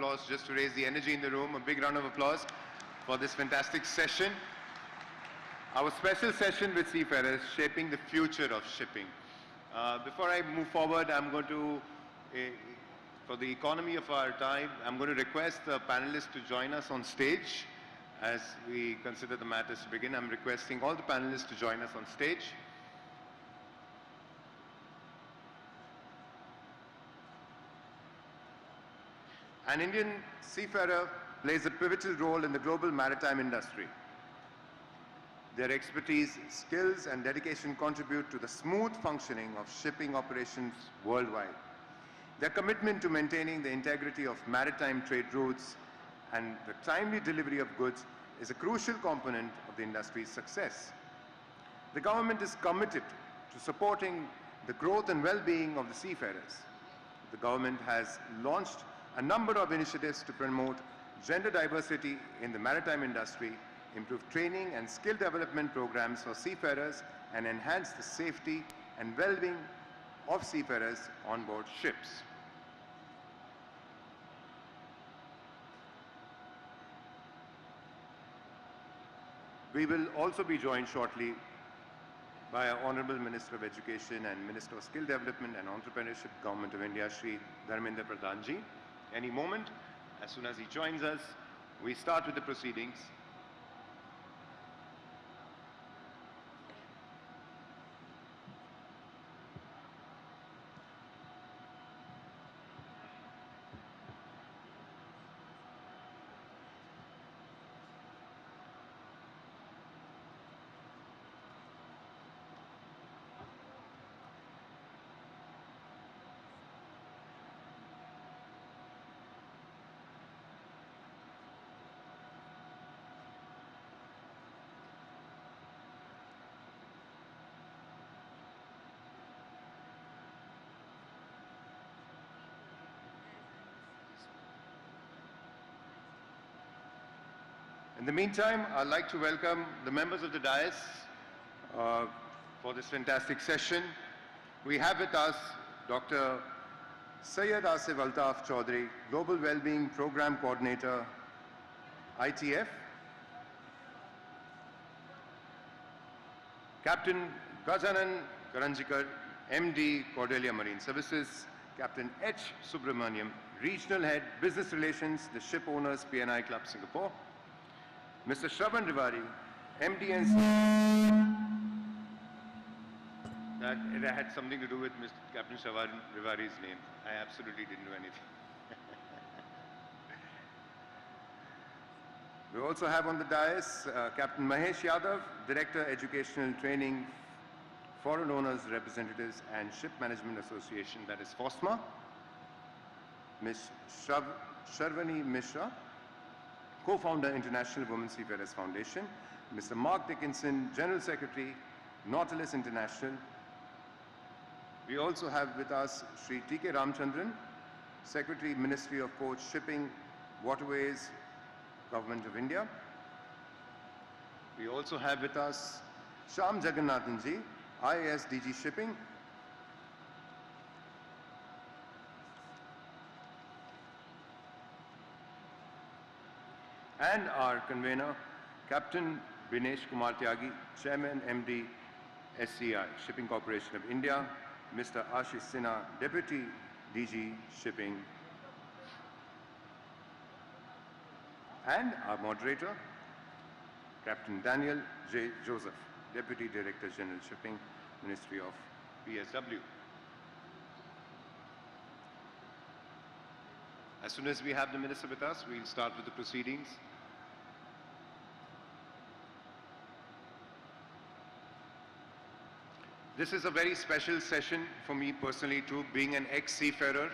applause just to raise the energy in the room. A big round of applause for this fantastic session. Our special session with Seafarers, Shaping the Future of Shipping. Before I move forward, I'm going to, for the economy of our time, I'm going to request the panelists to join us on stage as we consider the matters to begin. I'm requesting all the panelists to join us on stage. An Indian seafarer plays a pivotal role in the global maritime industry. Their expertise, skills, and dedication contribute to the smooth functioning of shipping operations worldwide. Their commitment to maintaining the integrity of maritime trade routes and the timely delivery of goods is a crucial component of the industry's success. The government is committed to supporting the growth and well-being of the seafarers. The government has launched a number of initiatives to promote gender diversity in the maritime industry, improve training and skill development programs for seafarers, and enhance the safety and well-being of seafarers on board ships. We will also be joined shortly by our Honorable Minister of Education and Minister of Skill Development and Entrepreneurship, Government of India, Shri Dharmendra Pradhan Ji. Any moment, as soon as he joins us, we start with the proceedings. In the meantime, I'd like to welcome the members of the dais for this fantastic session. We have with us Dr. Syed Asif Altaf Chaudhary, Global Wellbeing Program Coordinator, ITF. Captain Gajanan Karanjikar, MD, Cordelia Marine Services. Captain H. Subramaniam, Regional Head, Business Relations, the Ship Owners PNI Club, Singapore. Mr. Shravan Rivari, MD and that it had something to do with Mr. Captain Shravan Rivari's name. I absolutely didn't do anything. We also have on the dais Captain Mahesh Yadav, Director, Educational Training, Foreign Owners Representatives and Ship Management Association, that is FOSMA. Ms. Sharvani Mishra, Co-founder, International Women Seafarers Foundation. Mr. Mark Dickinson, General Secretary, Nautilus International. We also have with us Sri T.K. Ramchandran, Secretary, Ministry of Ports, Shipping, Waterways, Government of India. We also have with us Shyam Jagannathan Ji, IAS DG Shipping. And our convener, Captain Binesh Kumar Tyagi, Chairman, MD, SCI, Shipping Corporation of India, Mr. Ashish Sinha, Deputy DG Shipping, and our moderator, Captain Daniel J. Joseph, Deputy Director General Shipping, Ministry of PSW. As soon as we have the Minister with us, we'll start with the proceedings. This is a very special session for me personally too, being an ex-seafarer.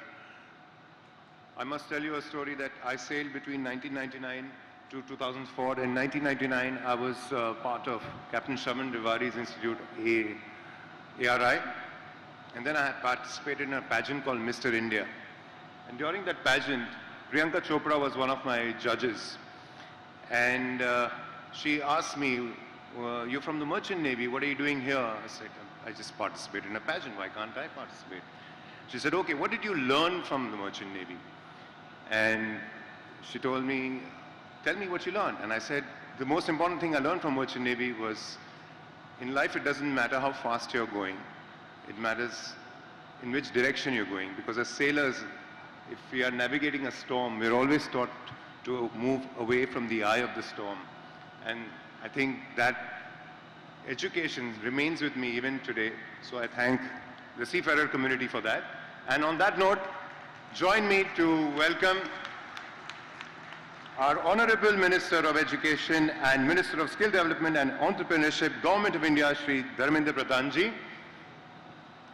I must tell you a story that I sailed between 1999 to 2004. In 1999, I was part of Captain Shravan Rivari's Institute, ARI. And then I had participated in a pageant called Mr. India. And during that pageant, Priyanka Chopra was one of my judges. And she asked me, you're from the Merchant Navy, what are you doing here? I said, I just participated in a pageant, why can't I participate? She said, okay, what did you learn from the Merchant Navy? And she told me, tell me what you learned. And I said, the most important thing I learned from Merchant Navy was, in life it doesn't matter how fast you're going, it matters in which direction you're going. Because as sailors, if we are navigating a storm, we're always taught to move away from the eye of the storm. And I think that education remains with me even today. So I thank the Seafarer community for that. And on that note, join me to welcome our Honorable Minister of Education and Minister of Skill Development and Entrepreneurship, Government of India, Shri Dharmendra Pradhan Ji.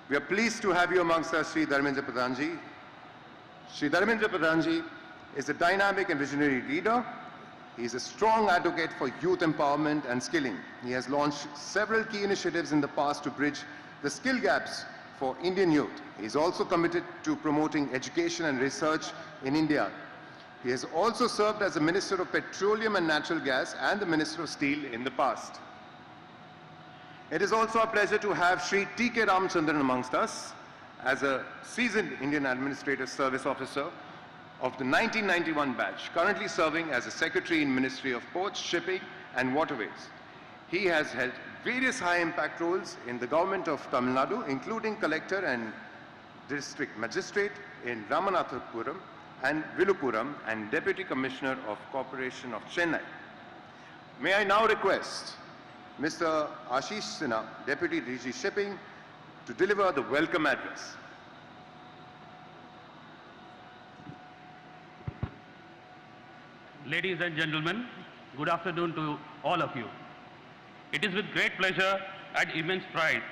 We are pleased to have you amongst us, Shri Dharmendra Pradhan Ji. Shri Dharmendra Pradhan Ji is a dynamic and visionary leader. He is a strong advocate for youth empowerment and skilling. He has launched several key initiatives in the past to bridge the skill gaps for Indian youth. He is also committed to promoting education and research in India. He has also served as the Minister of Petroleum and Natural Gas and the Minister of Steel in the past. It is also a pleasure to have Shri T.K. Ramchandran amongst us as a seasoned Indian Administrative Service Officer of the 1991 batch, currently serving as a Secretary in Ministry of Ports, Shipping and Waterways. He has held various high-impact roles in the government of Tamil Nadu, including Collector and District Magistrate in Ramanathapuram and Viluppuram and Deputy Commissioner of Corporation of Chennai. May I now request Mr. Ashish Sinha, Deputy DG Shipping, to deliver the welcome address. Ladies and gentlemen, good afternoon to all of you. It is with great pleasure and immense pride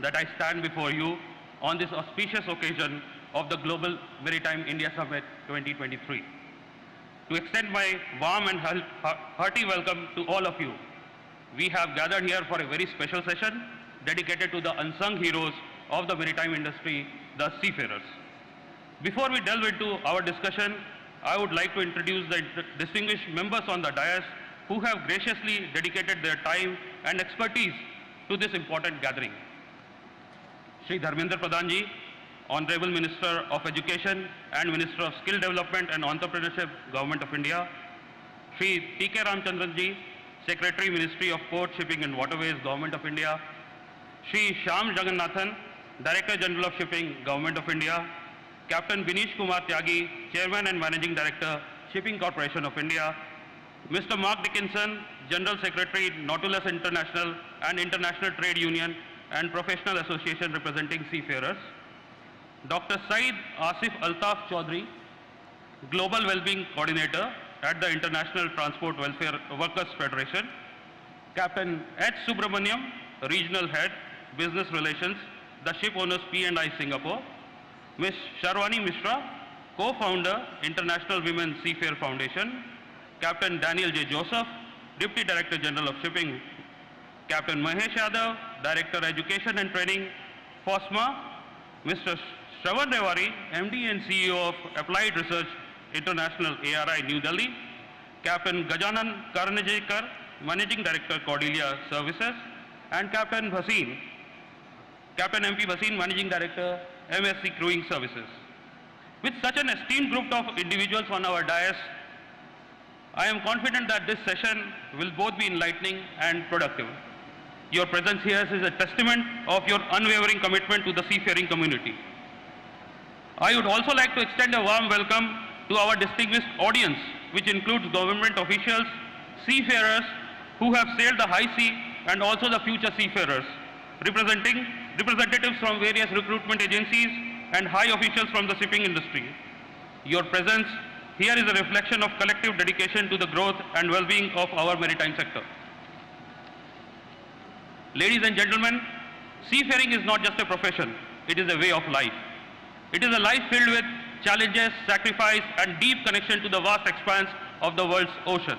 that I stand before you on this auspicious occasion of the Global Maritime India Summit 2023 to extend my warm and hearty welcome to all of you. We have gathered here for a very special session dedicated to the unsung heroes of the maritime industry, the seafarers. Before we delve into our discussion, I would like to introduce the distinguished members on the dais who have graciously dedicated their time and expertise to this important gathering. Shri Dharmendra Pradhan Ji, Honorable Minister of Education and Minister of Skill Development and Entrepreneurship, Government of India. Shri T.K. Ramchandran Ji, Secretary, Ministry of Port, Shipping and Waterways, Government of India. Shri Shyam Jagannathan, Director General of Shipping, Government of India. Captain Binish Kumar Tyagi, Chairman and Managing Director, Shipping Corporation of India. Mr. Mark Dickinson, General Secretary, Nautilus International and International Trade Union and Professional Association representing seafarers. Dr. Saeed Asif Altaf Chaudhry, Global Wellbeing Coordinator at the International Transport Welfare Workers Federation. Captain H. Subramaniam, Regional Head, Business Relations, the Ship Owners P&I Singapore. Ms. Sharwani Mishra, Co-Founder, International Women Seafarer Foundation. Captain Daniel J. Joseph, Deputy Director General of Shipping. Captain Mahesh Yadav, Director Education and Training, FOSMA. Mr. Shravan Rewari, MD and CEO of Applied Research International ARI, New Delhi. Captain Gajanan Karnejekar, Managing Director, Cordelia Services. And Captain MP Bhasin, Managing Director, MSC Crewing Services. With such an esteemed group of individuals on our dais, I am confident that this session will both be enlightening and productive. Your presence here is a testament of your unwavering commitment to the seafaring community. I would also like to extend a warm welcome to our distinguished audience, which includes government officials, seafarers who have sailed the high sea, and also the future seafarers, representatives from various recruitment agencies and high officials from the shipping industry. Your presence here is a reflection of collective dedication to the growth and well-being of our maritime sector. Ladies and gentlemen, seafaring is not just a profession, it is a way of life. It is a life filled with challenges, sacrifice, and deep connection to the vast expanse of the world's ocean.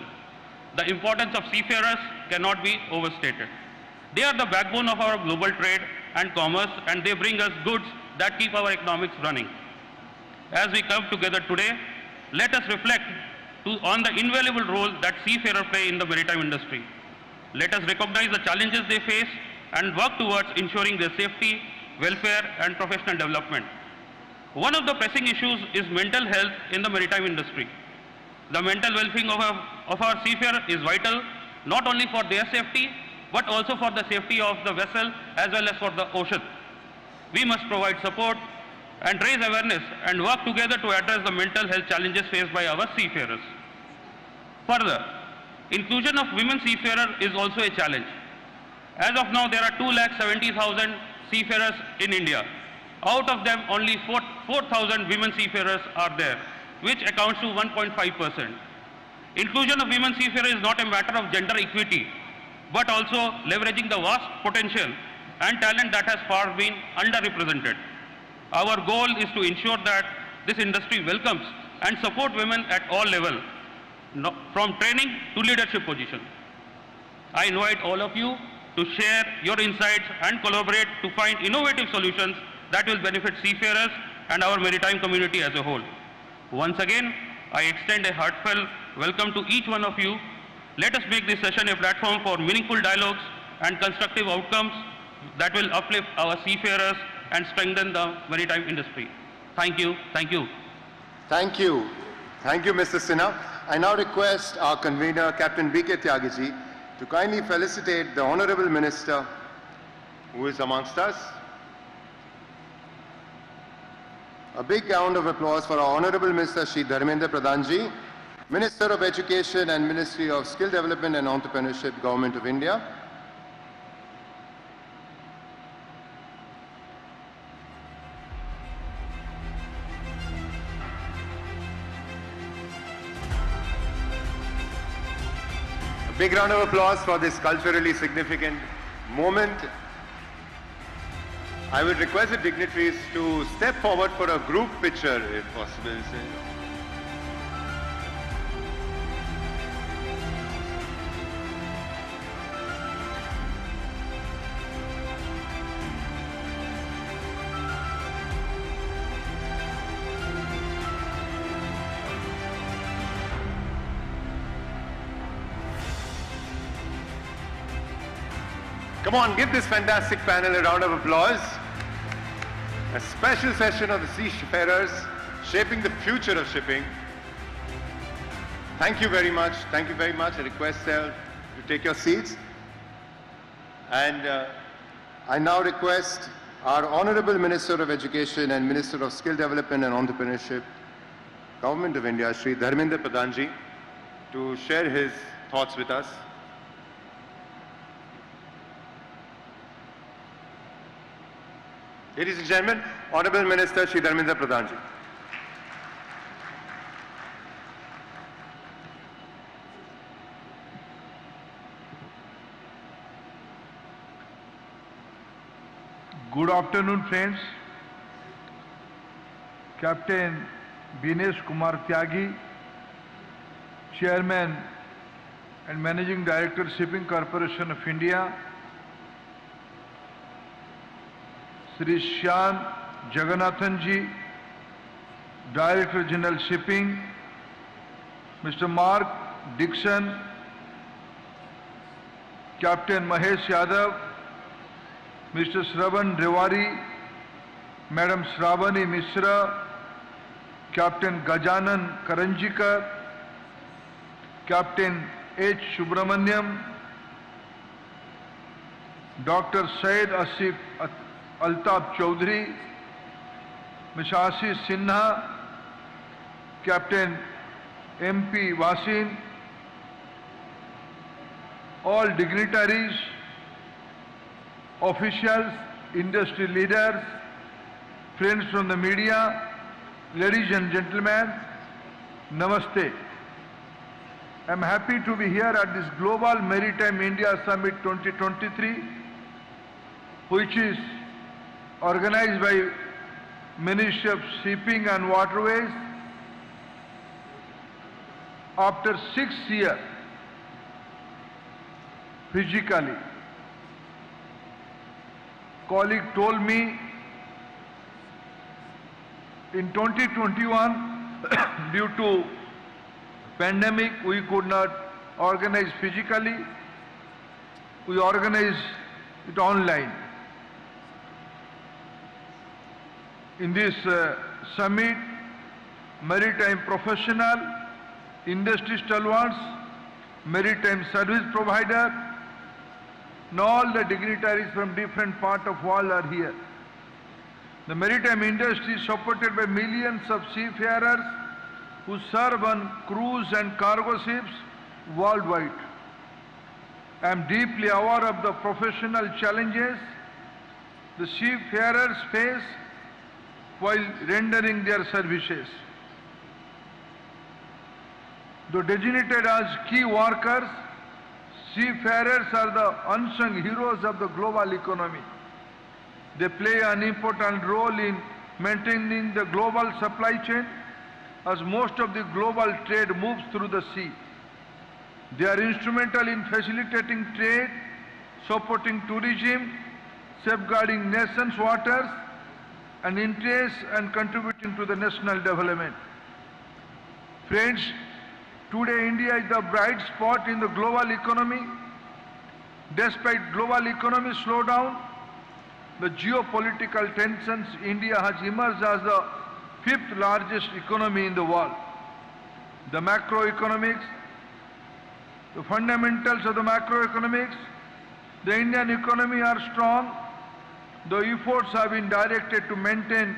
The importance of seafarers cannot be overstated. They are the backbone of our global trade and commerce, and they bring us goods that keep our economics running. As we come together today, let us reflect on the invaluable role that seafarers play in the maritime industry. Let us recognize the challenges they face and work towards ensuring their safety, welfare, and professional development. One of the pressing issues is mental health in the maritime industry. The mental well-being of our seafarer is vital, not only for their safety, but also for the safety of the vessel as well as for the ocean. We must provide support and raise awareness and work together to address the mental health challenges faced by our seafarers. Further, inclusion of women seafarers is also a challenge. As of now, there are 270,000 seafarers in India. Out of them, only 4,000 women seafarers are there, which accounts to 1.5%. Inclusion of women seafarers is not a matter of gender equity, but also leveraging the vast potential and talent that has far been underrepresented. Our goal is to ensure that this industry welcomes and supports women at all levels, from training to leadership position. I invite all of you to share your insights and collaborate to find innovative solutions that will benefit seafarers and our maritime community as a whole. Once again, I extend a heartfelt welcome to each one of you. Let us make this session a platform for meaningful dialogues and constructive outcomes that will uplift our seafarers and strengthen the maritime industry. Thank you. Thank you. Thank you. Thank you, Mr. Sinha. I now request our convener, Captain B.K. Tyagiji, to kindly felicitate the Honorable Minister who is amongst us. A big round of applause for our Honorable Minister Shri Dharmendra Pradhanji, Minister of Education and Ministry of Skill Development and Entrepreneurship, Government of India. A big round of applause for this culturally significant moment. I would request the dignitaries to step forward for a group picture, if possible. Come on, give this fantastic panel a round of applause. A special session of the Seafarers, shaping the future of shipping. Thank you very much. Thank you very much. I request to take your seats. And I now request our Honorable Minister of Education and Minister of Skill Development and Entrepreneurship, Government of India, Shri Dharmendra Pradhanji, to share his thoughts with us. Ladies and gentlemen, Honorable Minister Shri Dharmendra Pradhanji. Good afternoon, friends. Captain Binesh Kumar Tyagi, Chairman and Managing Director, Shipping Corporation of India, Sri Shyam Jagannathan ji, Director General Shipping, Mr. Mark Dixon, Captain Mahesh Yadav, Mr. Shravan Rewari, Madam Shravani Mishra, Captain Gajanan Karanjikar, Captain H. Subramaniam, Dr. Syed Asif Altaf Chaudhary, Mr. Ashish Sinha, Captain M.P. Wasin, all dignitaries, officials, industry leaders, friends from the media, ladies and gentlemen, Namaste. I am happy to be here at this Global Maritime India Summit 2023, which is organized by Ministry of Shipping and Waterways. After 6 years, physically, colleague told me in 2021, due to pandemic, we could not organize physically. We organized it online. In this summit, maritime professional industry stalwarts, maritime service provider, and all the dignitaries from different parts of the world are here. The maritime industry is supported by millions of seafarers who serve on cruise and cargo ships worldwide. I am deeply aware of the professional challenges the seafarers face while rendering their services. Though designated as key workers, seafarers are the unsung heroes of the global economy. They play an important role in maintaining the global supply chain, as most of the global trade moves through the sea. They are instrumental in facilitating trade, supporting tourism, safeguarding nations' waters and interests, and contributing to the national development. Friends, today India is the bright spot in the global economy. Despite global economic slowdown, the geopolitical tensions, India has emerged as the fifth largest economy in the world. The macroeconomics, the fundamentals of the macroeconomics, the Indian economy are strong. The efforts have been directed to maintain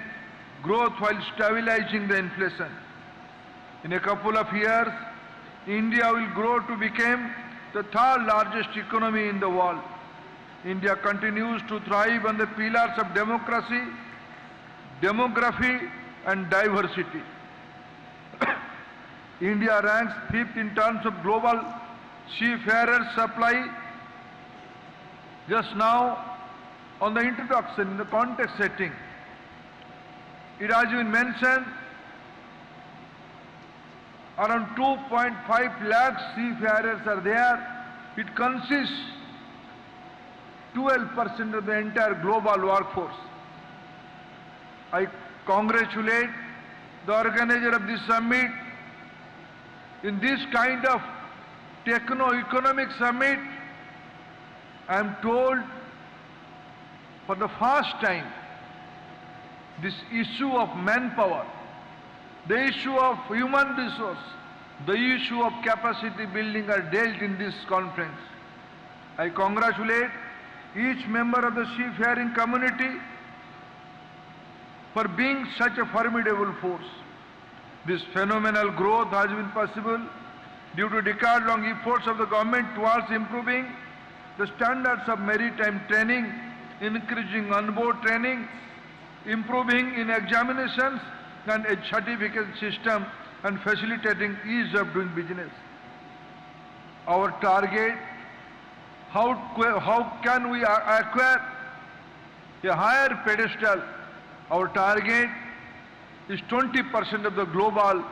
growth while stabilizing the inflation. In a couple of years, India will grow to become the third largest economy in the world. India continues to thrive on the pillars of democracy, demography, and diversity. India ranks fifth in terms of global seafarers supply. Just now, on the introduction, in the context setting, it has been mentioned around 2.5 lakh seafarers are there. It consists 12% of the entire global workforce. I congratulate the organizer of this summit. In this kind of techno-economic summit, I am told for the first time, this issue of manpower, the issue of human resource, the issue of capacity building are dealt in this conference. I congratulate each member of the seafaring community for being such a formidable force. This phenomenal growth has been possible due to decade-long efforts of the government towards improving the standards of maritime training, increasing onboard training, improving in examinations and a certificate system, and facilitating ease of doing business. Our target, how can we acquire a higher pedestal? Our target is 20% of the global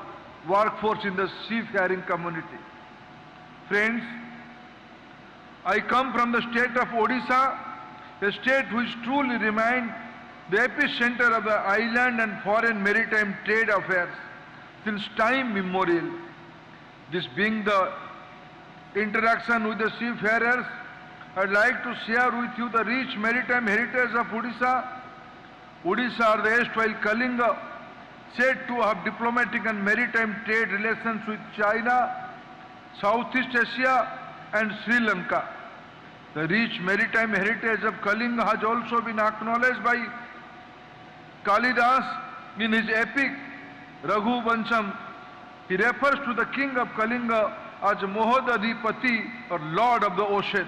workforce in the seafaring community. Friends, I come from the state of Odisha, a state which truly remained the epicenter of the island and foreign maritime trade affairs since time immemorial. This being the interaction with the seafarers, I'd like to share with you the rich maritime heritage of Odisha. Odisha, or the erstwhile Kalinga, said to have diplomatic and maritime trade relations with China, Southeast Asia and Sri Lanka. The rich maritime heritage of Kalinga has also been acknowledged by Kalidas in his epic Raghu Vansham. He refers to the king of Kalinga as Mohodadipati, or Lord of the Ocean.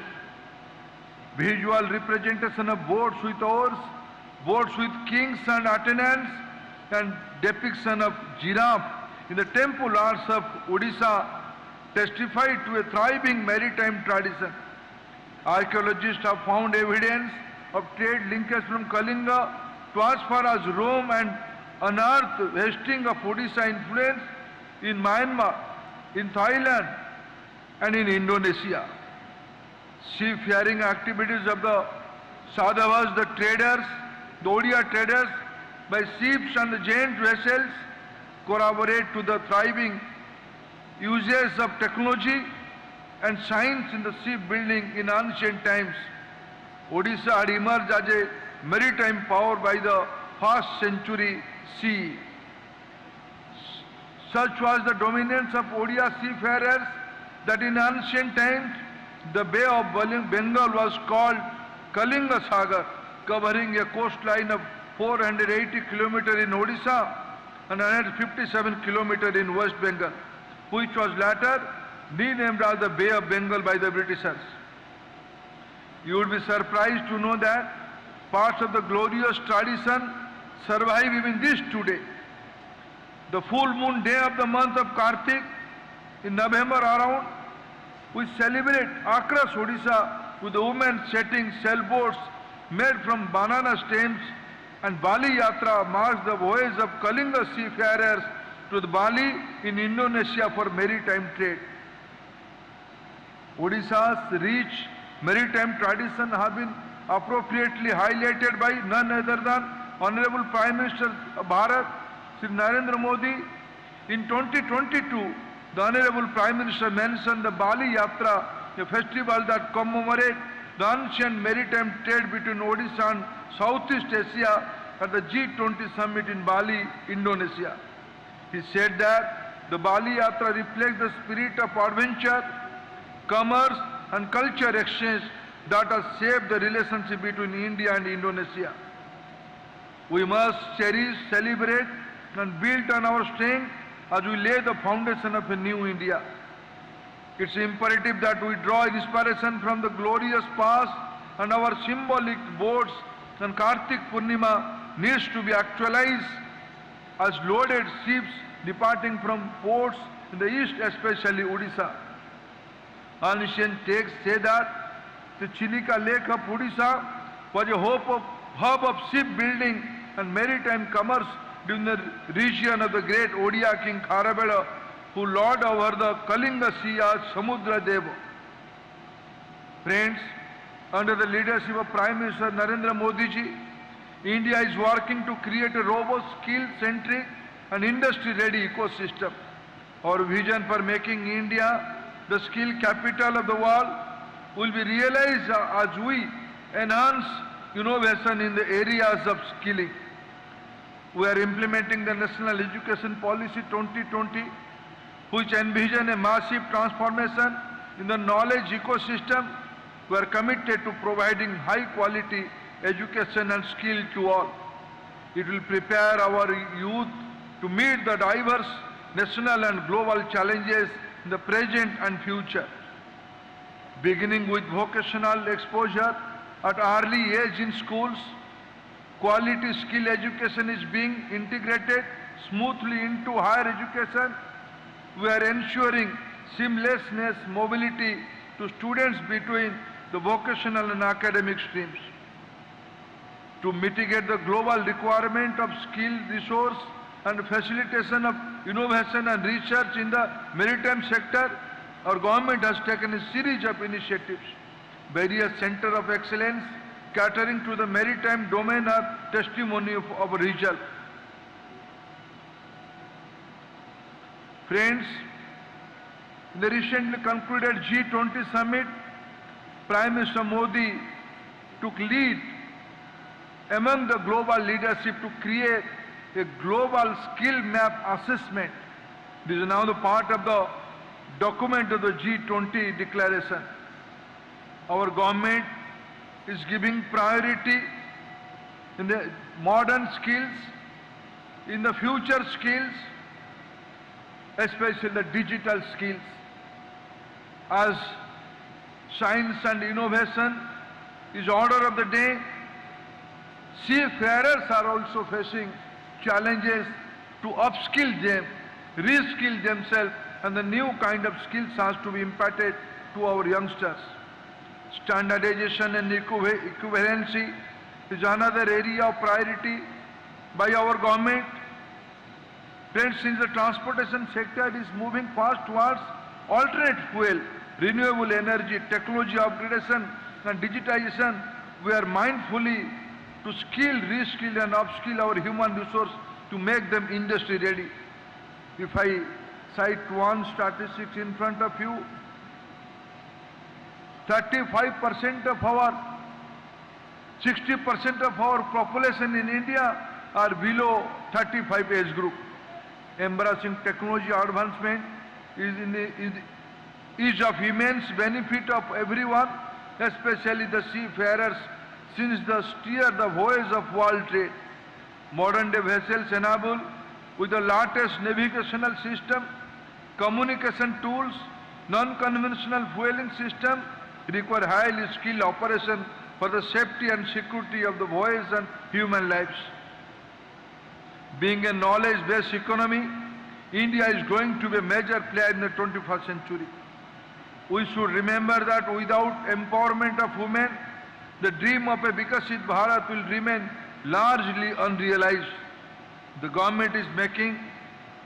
Visual representation of boats with oars, boats with kings and attendants, and depiction of giraffe in the temple arts of Odisha testify to a thriving maritime tradition. Archaeologists have found evidence of trade linkage from Kalinga to as far as Rome and unearthed vesting of Odisha influence in Myanmar, in Thailand and in Indonesia. Seafaring activities of the Sadhavas, the traders, the Odia traders, by ships and the giant vessels corroborate to the thriving uses of technology and science in the shipbuilding in ancient times. Odisha had emerged as a maritime power by the 1st century CE. Such was the dominance of Odia seafarers that in ancient times the Bay of Bengal was called Kalinga Sagar, covering a coastline of 480 km in Odisha and 157 km in West Bengal, which was later renamed as the Bay of Bengal by the Britishers. You would be surprised to know that parts of the glorious tradition survive even this today. The full moon day of the month of Kartik in November around, we celebrate Akras, Odisha with the women setting sailboats made from banana stems, and Bali Yatra marks the voyage of Kalinga seafarers to the Bali in Indonesia for maritime trade. Odisha's rich maritime tradition have been appropriately highlighted by none other than Honorable Prime Minister of Bharat, Shri Narendra Modi. In 2022, the Honorable Prime Minister mentioned the Bali Yatra, a festival that commemorates the ancient maritime trade between Odisha and Southeast Asia at the G20 summit in Bali, Indonesia. He said that the Bali Yatra reflects the spirit of adventure, commerce and culture exchange that has shaped the relationship between India and Indonesia. We must cherish, celebrate and build on our strength as we lay the foundation of a new India. It's imperative that we draw inspiration from the glorious past, and our symbolic boats on Kartik Purnima needs to be actualized as loaded ships departing from ports in the east, especially Odisha. Ancient texts say that the Chilika Lake of Odisha was a hub of shipbuilding and maritime commerce during the region of the great Odia king Kharavela, who lorded over the Kalinga Sea as Samudra Deva. Friends, under the leadership of Prime Minister Narendra Modi ji, India is working to create a robust, skill-centric and industry-ready ecosystem. Our vision for making India the skill capital of the world will be realized as we enhance innovation in the areas of skilling. We are implementing the National Education Policy 2020, which envision a massive transformation in the knowledge ecosystem. We are committed to providing high quality education and skill to all. It will prepare our youth to meet the diverse national and global challenges in the present and future. Beginning with vocational exposure at early age in schools, quality skill education is being integrated smoothly into higher education. We are ensuring seamlessness mobility to students between the vocational and academic streams. To mitigate the global requirement of skilled resource and facilitation of innovation and research in the maritime sector, our government has taken a series of initiatives. Various centers of excellence catering to the maritime domain are testimony of our result. Friends, in the recently concluded G20 summit, Prime Minister Modi took lead among the global leadership to create a global skill map assessment. This is now the part of the document of the G20 declaration. Our government is giving priority in the modern skills, in the future skills, especially the digital skills. As science and innovation is order of the day, seafarers are also facing challenges to upskill them, reskill themselves, and the new kind of skills has to be imparted to our youngsters. Standardization and equivalency is another area of priority by our government. Friends, since the transportation sector is moving fast towards alternate fuel, renewable energy, technology upgradation and digitization, we are mindfully to skill, reskill and upskill our human resource to make them industry ready. If I cite one statistics in front of you, 60% of our population in India are below 35 age group. embracing technology advancement is of immense benefit of everyone, especially the seafarers, since they steer the voyage of world trade. Modern day vessels enable with the latest navigational system, communication tools, non-conventional fueling system require highly skilled operation for the safety and security of the voyage and human lives. Being a knowledge-based economy, India is going to be a major player in the 21st century. We should remember that without empowerment of women, the dream of a Vikasit Bharat will remain largely unrealized. The government is making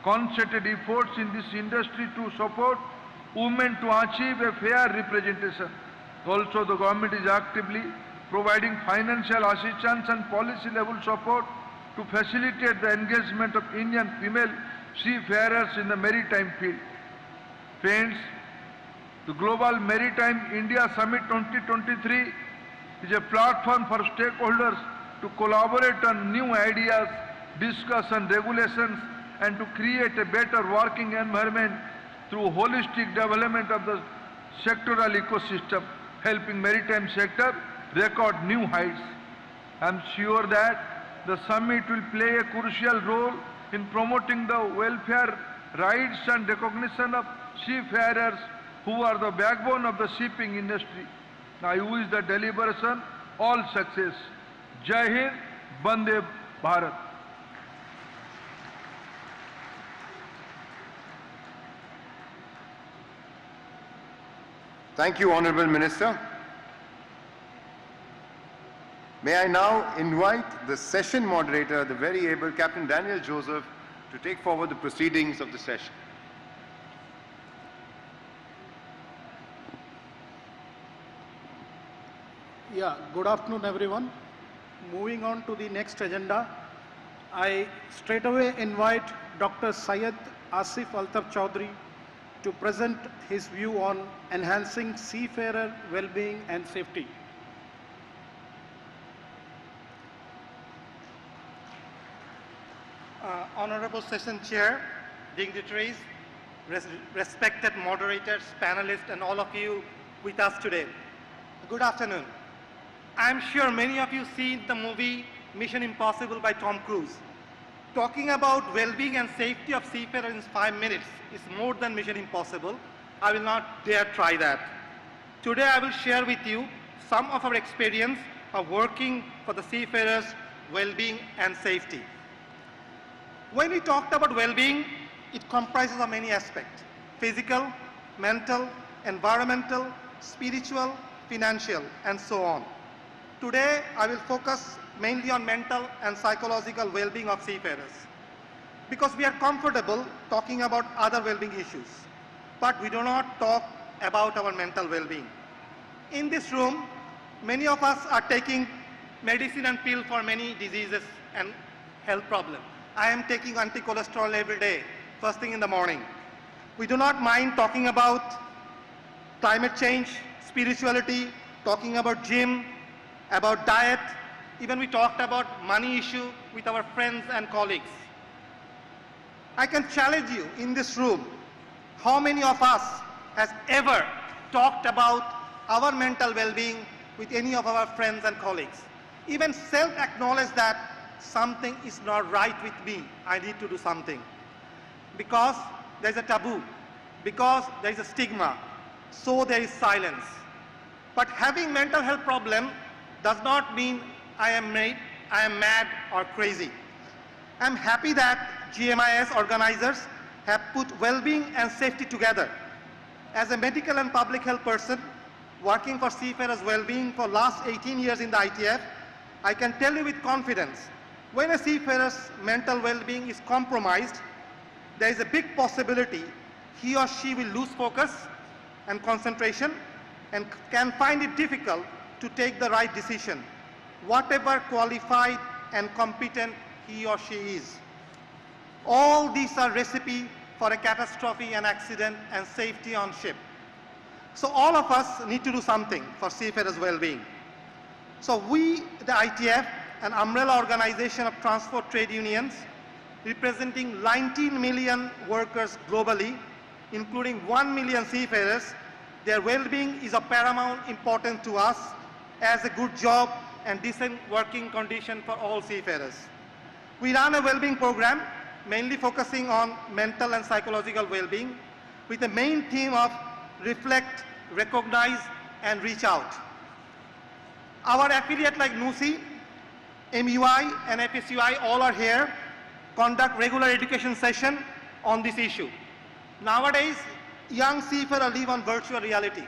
concerted efforts in this industry to support women to achieve a fair representation. Also, the government is actively providing financial assistance and policy level support to facilitate the engagement of Indian female seafarers in the maritime field. Friends, the Global Maritime India Summit 2023 is a platform for stakeholders to collaborate on new ideas, discuss on regulations, and to create a better working environment through holistic development of the sectoral ecosystem, helping maritime sector record new heights. I am sure that the summit will play a crucial role in promoting the welfare, rights and recognition of seafarers who are the backbone of the shipping industry. I wish the deliberation all success. Jai Hind, Vande Bharat. Thank you, Honorable Minister. May I now invite the session moderator, the very able Captain Daniel Joseph, to take forward the proceedings of the session. Yeah, good afternoon, everyone. Moving on to the next agenda, I straight away invite Dr. Syed Asif Altaf Chaudhry to present his view on enhancing seafarer well-being and safety. Honorable Session Chair, dignitaries, respected moderators, panelists, and all of you with us today. Good afternoon. I'm sure many of you seen the movie Mission Impossible by Tom Cruise. Talking about well-being and safety of seafarers in 5 minutes is more than Mission Impossible. I will not dare try that. Today I will share with you some of our experience of working for the seafarers' well-being and safety. When we talked about well-being, it comprises of many aspects: physical, mental, environmental, spiritual, financial, and so on. Today, I will focus mainly on mental and psychological well-being of seafarers, because we are comfortable talking about other well-being issues, but we do not talk about our mental well-being. In this room, many of us are taking medicine and pill for many diseases and health problems. I am taking anti-cholesterol every day, first thing in the morning. We do not mind talking about climate change, spirituality, talking about gym, about diet. Even we talked about money issue with our friends and colleagues. I can challenge you in this room, how many of us has ever talked about our mental well-being with any of our friends and colleagues? Even self-acknowledge that something is not right with me, I need to do something. Because there is a taboo, because there is a stigma, so there is silence. But having mental health problem does not mean I am mad or crazy. I'm happy that GMIS organizers have put well-being and safety together. As a medical and public health person working for seafarers' well-being for last 18 years in the ITF, I can tell you with confidence, when a seafarer's mental well-being is compromised, there is a big possibility he or she will lose focus and concentration and can find it difficult to take the right decision, whatever qualified and competent he or she is. All these are recipe for a catastrophe, an accident, and safety on ship. So all of us need to do something for seafarers' well-being. So we, the ITF, an umbrella organization of transport trade unions, representing 19 million workers globally, including 1 million seafarers, their well-being is of paramount importance to us as a good job and decent working condition for all seafarers. We run a well-being program mainly focusing on mental and psychological well-being with the main theme of reflect, recognize, and reach out. Our affiliate like NUSI, MUI, and FSUI all are here, conduct regular education session on this issue. Nowadays, young seafarers live on virtual reality.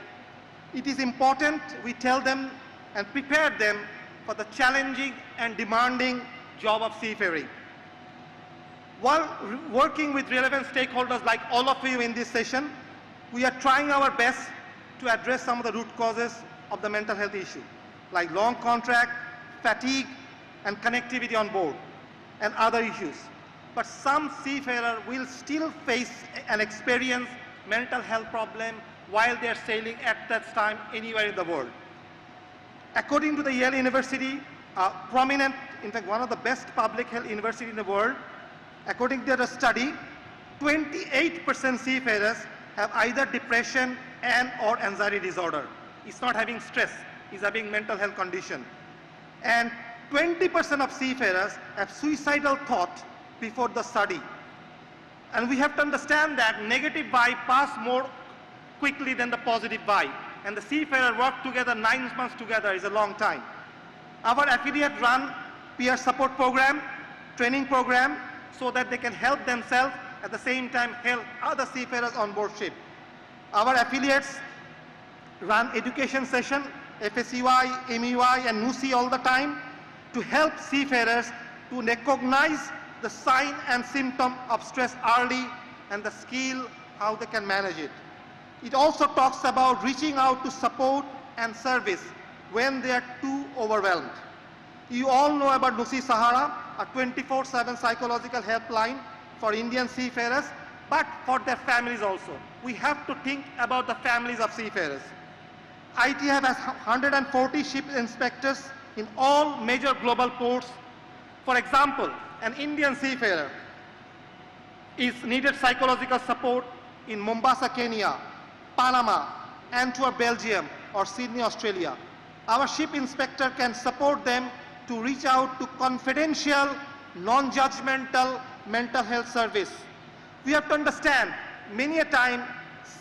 It is important we tell them and prepare them for the challenging and demanding job of seafaring. While working with relevant stakeholders like all of you in this session, we are trying our best to address some of the root causes of the mental health issue, like long contract, fatigue, and connectivity on board, and other issues. But some seafarers will still face and experience mental health problem while they are sailing at that time anywhere in the world. According to the Yale University, prominent, in fact, one of the best public health universities in the world, according to their study, 28% seafarers have either depression and or anxiety disorder. It's not having stress, it's having mental health condition. And 20% of seafarers have suicidal thought before the study. And we have to understand that negative vibe pass more quickly than the positive vibe. And the seafarer work together 9 months together is a long time. Our affiliate run peer support program, training program, so that they can help themselves at the same time help other seafarers on board ship. Our affiliates run education session, FSUI, MUI, and NUSI all the time to help seafarers to recognize the sign and symptom of stress early and the skill how they can manage it. It also talks about reaching out to support and service when they are too overwhelmed. You all know about NUSI Sahara, a 24/7 psychological helpline for Indian seafarers, but for their families also. We have to think about the families of seafarers. ITF has 140 ship inspectors in all major global ports. For example, an Indian seafarer is needed psychological support in Mombasa, Kenya, Panama, Antwerp, Belgium, or Sydney, Australia. Our ship inspector can support them to reach out to confidential, non-judgmental mental health service. We have to understand, many a time,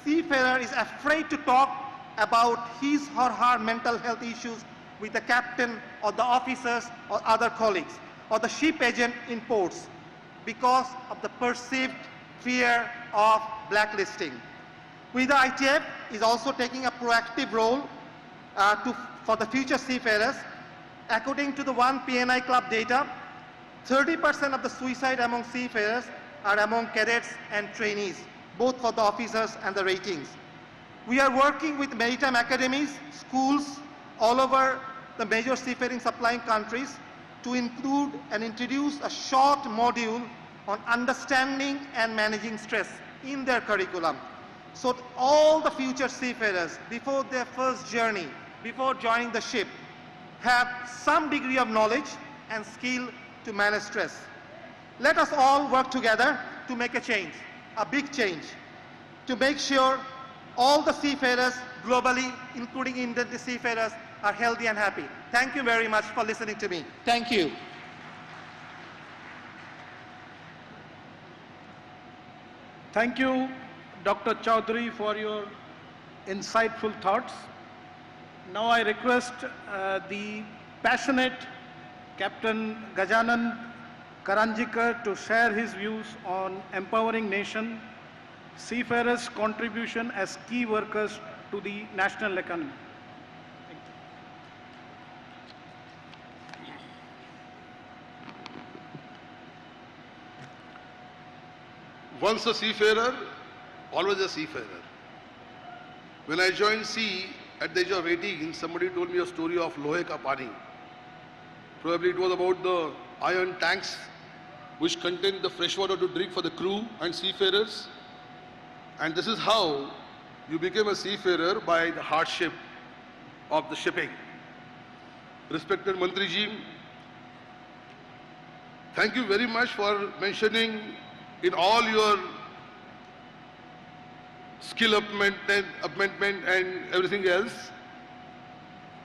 seafarer is afraid to talk about his or her mental health issues with the captain or the officers or other colleagues or the ship agent in ports because of the perceived fear of blacklisting. We, the ITF, is also taking a proactive role for the future seafarers. According to the One PNI Club data, 30% of the suicide among seafarers are among cadets and trainees, both for the officers and the ratings. We are working with maritime academies, schools all over the major seafaring supplying countries to include and introduce a short module on understanding and managing stress in their curriculum. So all the future seafarers, before their first journey, before joining the ship, have some degree of knowledge and skill to manage stress. Let us all work together to make a change, a big change, to make sure all the seafarers globally, including Indian seafarers, are healthy and happy. Thank you very much for listening to me. Thank you. Thank you, Dr. Chaudhary, for your insightful thoughts. Now I request the passionate Captain Gajanan Karanjikar to share his views on empowering nation, seafarers' contribution as key workers to the national economy. Once a seafarer, always a seafarer. When I joined sea at the age of 18, somebody told me a story of Lohe Ka Pani. Probably it was about the iron tanks which contained the fresh water to drink for the crew and seafarers. And this is how you became a seafarer, by the hardship of the shipping. Respected Mantriji, Thank you very much for mentioning in all your skill amendment and everything else,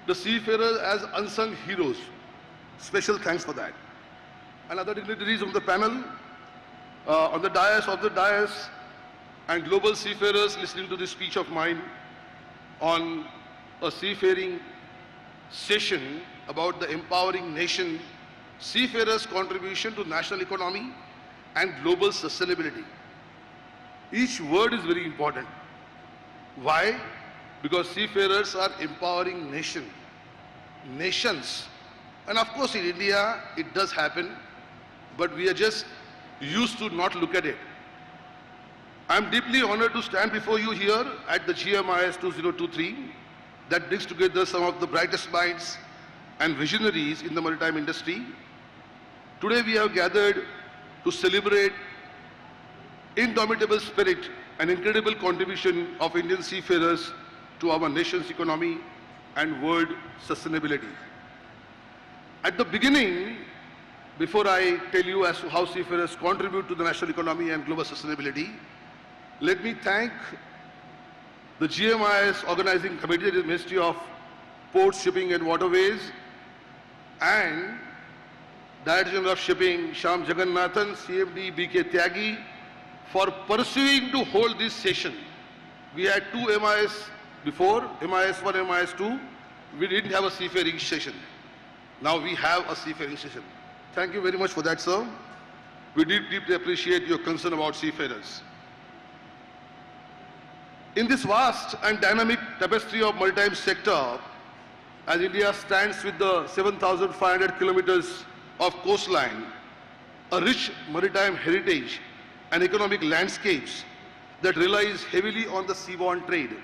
the seafarers as unsung heroes. Special thanks for that. And other dignitaries on the panel, on the dais, and global seafarers listening to this speech of mine on a seafaring session about the empowering nation, seafarers' contribution to national economy and global sustainability. Each word is very important. Why? Because seafarers are empowering nations. And of course in India it does happen, but we are just used to not look at it. I'm deeply honored to stand before you here at the GMIS 2023 that brings together some of the brightest minds and visionaries in the maritime industry. Today we have gathered to celebrate indomitable spirit and incredible contribution of Indian seafarers to our nation's economy and world sustainability. At the beginning, before I tell you as to how seafarers contribute to the national economy and global sustainability, let me thank the GMIS organizing committee, the Ministry of Ports, Shipping and Waterways, and Director General of Shipping, Shyam Jagannathan, CMD, BK Tyagi, for pursuing to hold this session. We had two MIS before, MIS 1, MIS 2. We didn't have a seafaring session. Now we have a seafaring session. Thank you very much for that, sir. We deeply appreciate your concern about seafarers. In this vast and dynamic tapestry of maritime sector, as India stands with the 7,500 kilometers of coastline, a rich maritime heritage and economic landscapes that relies heavily on the seaborne trade.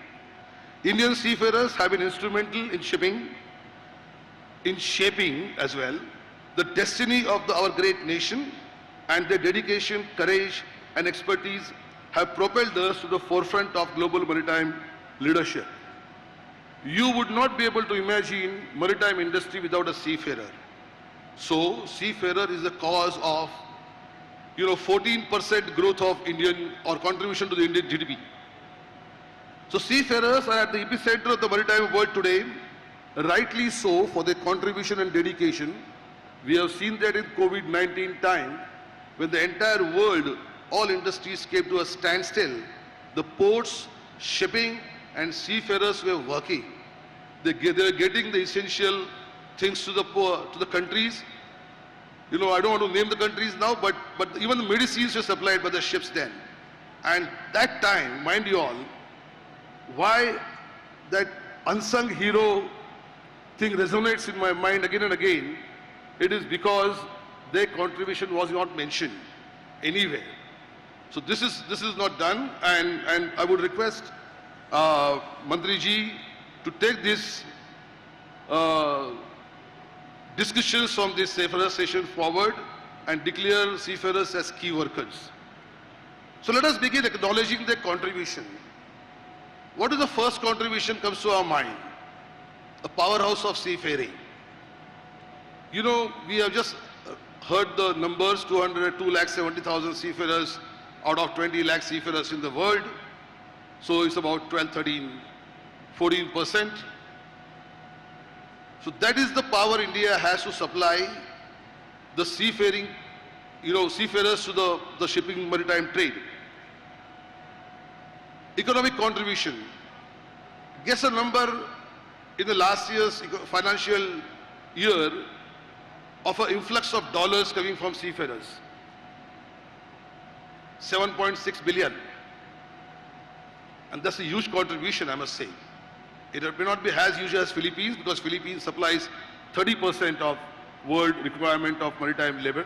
Indian seafarers have been instrumental in shaping as well the destiny of our great nation, and their dedication, courage and expertise have propelled us to the forefront of global maritime leadership. You would not be able to imagine maritime industry without a seafarer. So, seafarer is the cause of 14% growth of Indian or contribution to the Indian GDP. So seafarers are at the epicenter of the maritime world today, rightly so for their contribution and dedication. We have seen that in COVID-19 time, when the entire world, all industries came to a standstill, the ports, shipping and seafarers were working. They were getting the essential things to the countries. I don't want to name the countries now, but even the medicines were supplied by the ships then. And that time, mind you all, why that unsung hero thing resonates in my mind again and again, it is because their contribution was not mentioned anywhere. So this is not done, and I would request Mantri ji to take this discussions from this seafarers session forward and declare seafarers as key workers. So let us begin acknowledging their contribution. What is the first contribution comes to our mind? A powerhouse of seafaring. We have just heard the numbers, 2,70,000 seafarers out of 20 lakh seafarers in the world. So it's about 12, 13, 14%. So that is the power India has to supply the seafaring, seafarers to the shipping maritime trade. Economic contribution. Guess a number in the last year's financial year of an influx of dollars coming from seafarers. 7.6 billion. And that's a huge contribution, I must say. It may not be as huge as Philippines, because Philippines supplies 30% of world requirement of maritime labor,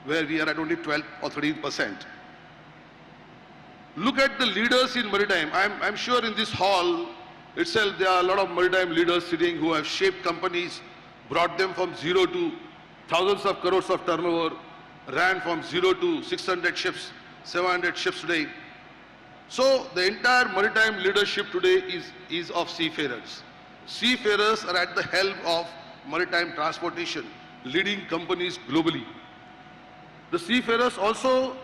where we are at only 12 or 13%. Look at the leaders in maritime. I'm sure in this hall itself there are a lot of maritime leaders sitting who have shaped companies, brought them from zero to thousands of crores of turnover, ran from 0 to 600 ships, 700 ships today. So the entire maritime leadership today is of seafarers. Seafarers are at the helm of maritime transportation, leading companies globally. The seafarers also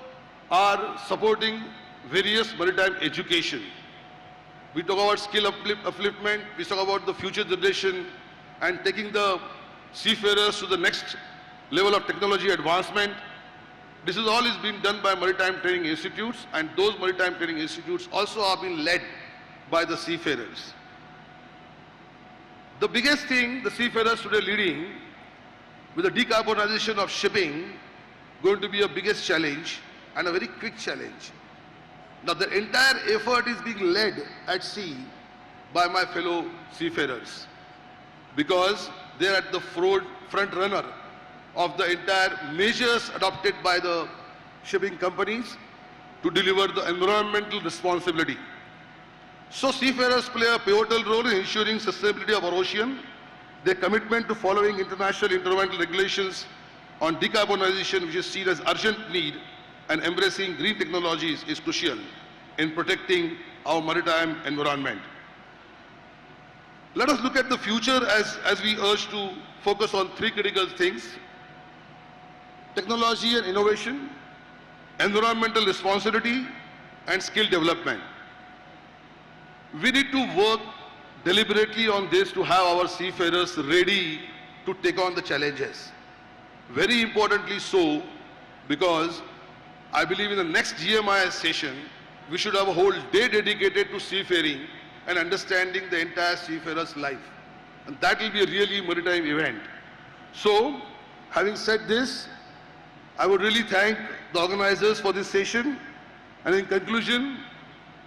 are supporting various maritime education. We talk about skill upliftment, we talk about the future generation and taking the seafarers to the next level of technology advancement. This is all is being done by maritime training institutes, and those maritime training institutes also are being led by the seafarers. The biggest thing the seafarers today leading with the decarbonization of shipping going to be a biggest challenge and a very quick challenge. Now the entire effort is being led at sea by my fellow seafarers because they are at the front runner of the entire measures adopted by the shipping companies to deliver the environmental responsibility. So seafarers play a pivotal role in ensuring sustainability of our ocean. Their commitment to following international environmental regulations on decarbonization, which is seen as urgent need, and embracing green technologies is crucial in protecting our maritime environment. Let us look at the future as we urge to focus on three critical things: technology and innovation, environmental responsibility, and skill development. We need to work deliberately on this to have our seafarers ready to take on the challenges. Very importantly so, because I believe in the next GMIS session, we should have a whole day dedicated to seafaring and understanding the entire seafarer's life. And that will be a really maritime event. So, having said this, I would really thank the organizers for this session. And in conclusion,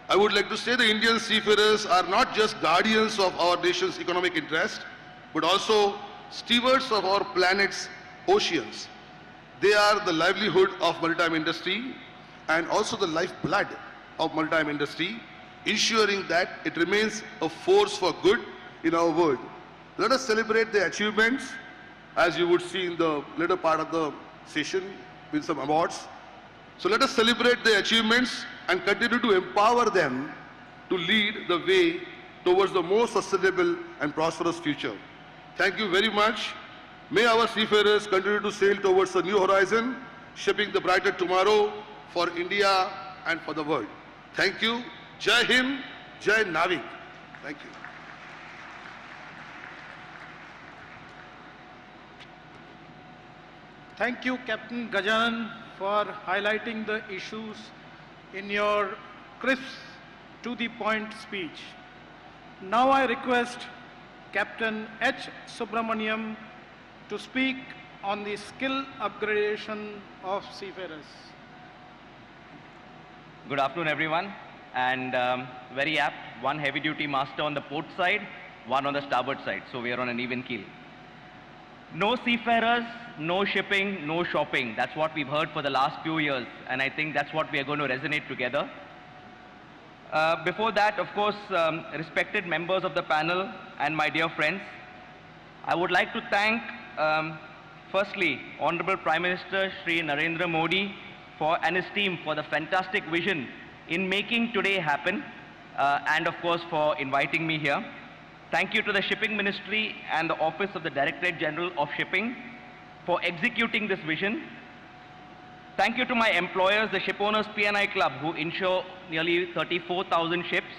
I would like to say the Indian seafarers are not just guardians of our nation's economic interest, but also stewards of our planet's oceans. They are the livelihood of maritime industry and also the lifeblood of maritime industry, ensuring that it remains a force for good in our world. Let us celebrate their achievements, as you would see in the later part of the session with some awards. So let us celebrate their achievements and continue to empower them to lead the way towards the more sustainable and prosperous future. Thank you very much. May our seafarers continue to sail towards a new horizon, shaping the brighter tomorrow for India and for the world. Thank you. Jai Hind, Jai Navik. Thank you. Thank you, Captain Gajanan, for highlighting the issues in your crisp, to-the-point speech. Now I request Captain H. Subramaniam to speak on the skill upgradation of seafarers. Good afternoon, everyone. And very apt, one heavy-duty master on the port side, one on the starboard side. So we are on an even keel. No seafarers, no shipping, no shopping. That's what we've heard for the last few years. And I think that's what we are going to resonate together. Before that, of course, respected members of the panel and my dear friends, I would like to thank, firstly, Honorable Prime Minister Shri Narendra Modi and his team for the fantastic vision in making today happen, and of course for inviting me here. Thank you to the Shipping Ministry and the Office of the Directorate General of Shipping for executing this vision. Thank you to my employers, the Shipowners P&I Club, who insure nearly 34,000 ships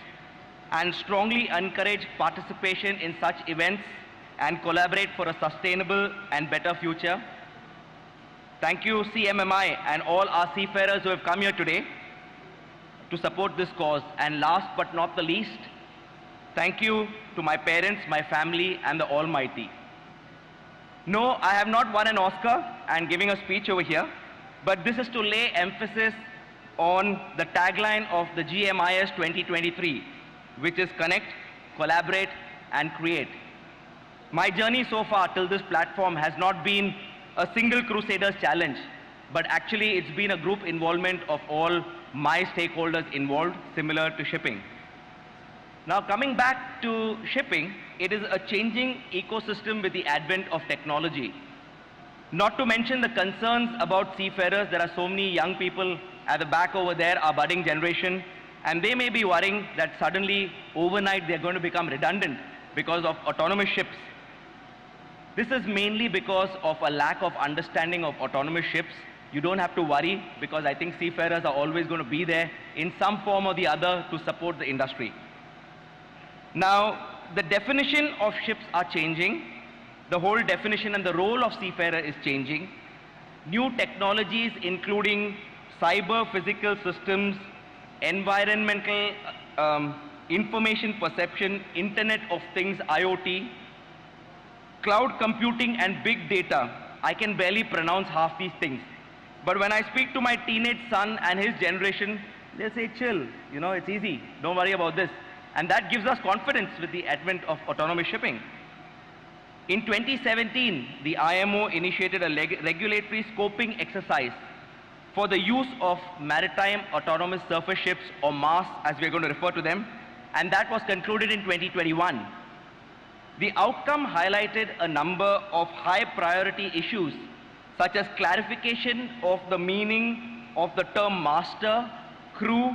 and strongly encourage participation in such events and collaborate for a sustainable and better future. Thank you, CMMI, and all our seafarers who have come here today to support this cause. And last but not the least, thank you to my parents, my family, and the Almighty. No, I have not won an Oscar and giving a speech over here, but this is to lay emphasis on the tagline of the GMIS 2023, which is Connect, Collaborate, and Create. My journey so far till this platform has not been a single Crusaders challenge, but actually it's been a group involvement of all my stakeholders involved, similar to shipping. Now coming back to shipping, it is a changing ecosystem with the advent of technology. Not to mention the concerns about seafarers. There are so many young people at the back over there, our budding generation, and they may be worrying that suddenly overnight they're going to become redundant because of autonomous ships. This is mainly because of a lack of understanding of autonomous ships. you don't have to worry, because I think seafarers are always going to be there in some form or the other to support the industry. Now, the definition of ships are changing. The whole definition and the role of seafarer is changing. New technologies, including cyber physical systems, environmental information perception, Internet of Things, IoT, cloud computing and big data. I can barely pronounce half these things. But when I speak to my teenage son and his generation, they say, chill, you know, it's easy, don't worry about this. And that gives us confidence with the advent of autonomous shipping. In 2017, the IMO initiated a regulatory scoping exercise for the use of maritime autonomous surface ships, or MAS as we're going to refer to them, and that was concluded in 2021. The outcome highlighted a number of high priority issues, such as clarification of the meaning of the term master, crew,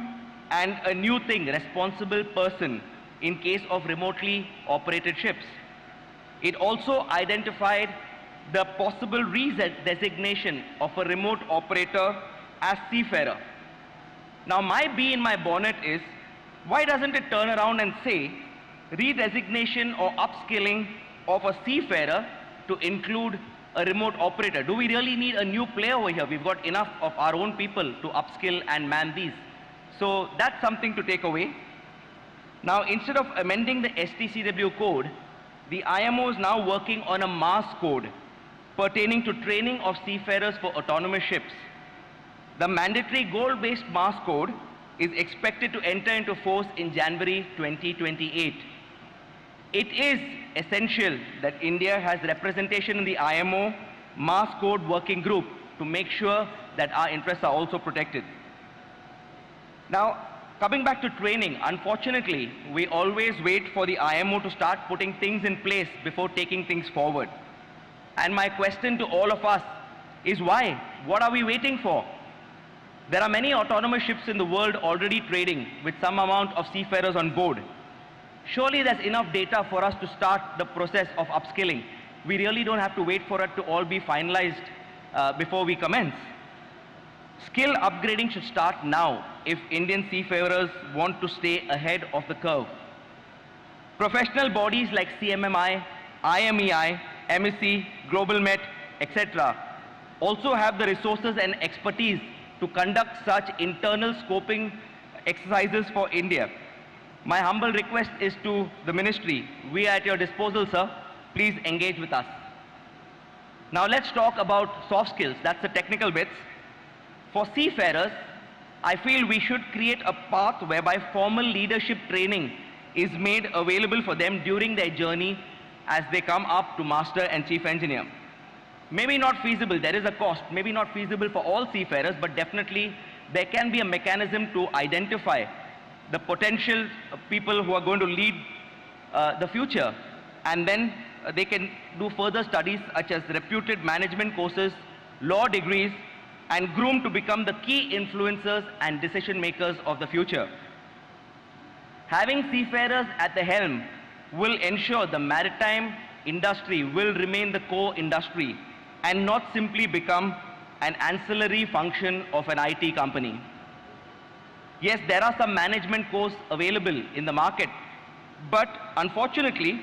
and a new thing, responsible person, in case of remotely operated ships. It also identified the possible redesignation of a remote operator as seafarer. Now, my bee in my bonnet is, why doesn't it turn around and say redesignation or upskilling of a seafarer to include a remote operator? Do we really need a new player over here? We've got enough of our own people to upskill and man these. So that's something to take away. Now, instead of amending the STCW code, the IMO is now working on a MAS code pertaining to training of seafarers for autonomous ships. The mandatory goal-based MAS code is expected to enter into force in January 2028. It is essential that India has representation in the IMO MAS code working group to make sure that our interests are also protected. Now, coming back to training, unfortunately, we always wait for the IMO to start putting things in place before taking things forward. And my question to all of us is why? What are we waiting for? There are many autonomous ships in the world already trading with some amount of seafarers on board. Surely there's enough data for us to start the process of upskilling. We really don't have to wait for it to all be finalized before we commence. Skill upgrading should start now if Indian seafarers want to stay ahead of the curve. Professional bodies like CMMI, IMEI, MSC, Global Met, etc. also have the resources and expertise to conduct such internal scoping exercises for India. My humble request is to the ministry, we are at your disposal, sir. Please engage with us. Now let's talk about soft skills. That's the technical bits. For seafarers, I feel we should create a path whereby formal leadership training is made available for them during their journey as they come up to master and chief engineer. Maybe not feasible, there is a cost, maybe not feasible for all seafarers, but definitely there can be a mechanism to identify the potential people who are going to lead the future, and then they can do further studies such as reputed management courses, law degrees, and groom to become the key influencers and decision makers of the future. Having seafarers at the helm will ensure the maritime industry will remain the core industry and not simply become an ancillary function of an IT company. Yes, there are some management courses available in the market, but unfortunately,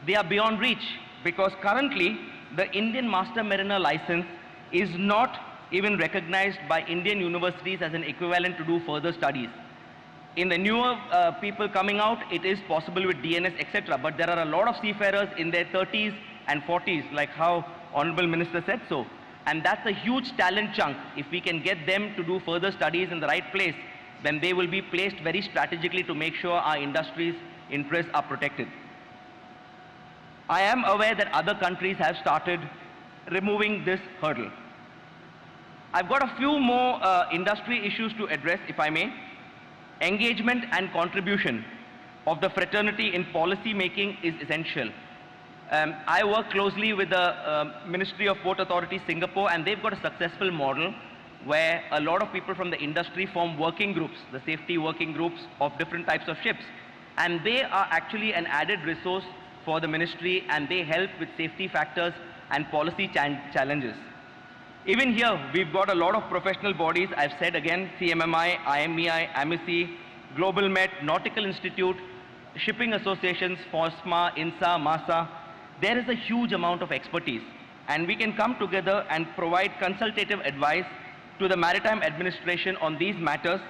they are beyond reach because currently the Indian Master Mariner license is not even recognized by Indian universities as an equivalent to do further studies. In the newer people coming out, it is possible with DNS, etc. But there are a lot of seafarers in their 30s and 40s, like how Honorable Minister said so. And that's a huge talent chunk. If we can get them to do further studies in the right place, then they will be placed very strategically to make sure our industry's interests are protected. I am aware that other countries have started removing this hurdle. I've got a few more industry issues to address, if I may. Engagement and contribution of the fraternity in policy making is essential. I work closely with the Ministry of Port Authority Singapore, and they've got a successful model where a lot of people from the industry form working groups, the safety working groups of different types of ships. And they are actually an added resource for the ministry, and they help with safety factors and policy challenges. Even here, we've got a lot of professional bodies. I've said again, CMMI, IMEI, AMISI, Global Met, Nautical Institute, shipping associations, FOSMA, INSA, MASA. There is a huge amount of expertise, and we can come together and provide consultative advice to the Maritime Administration on these matters.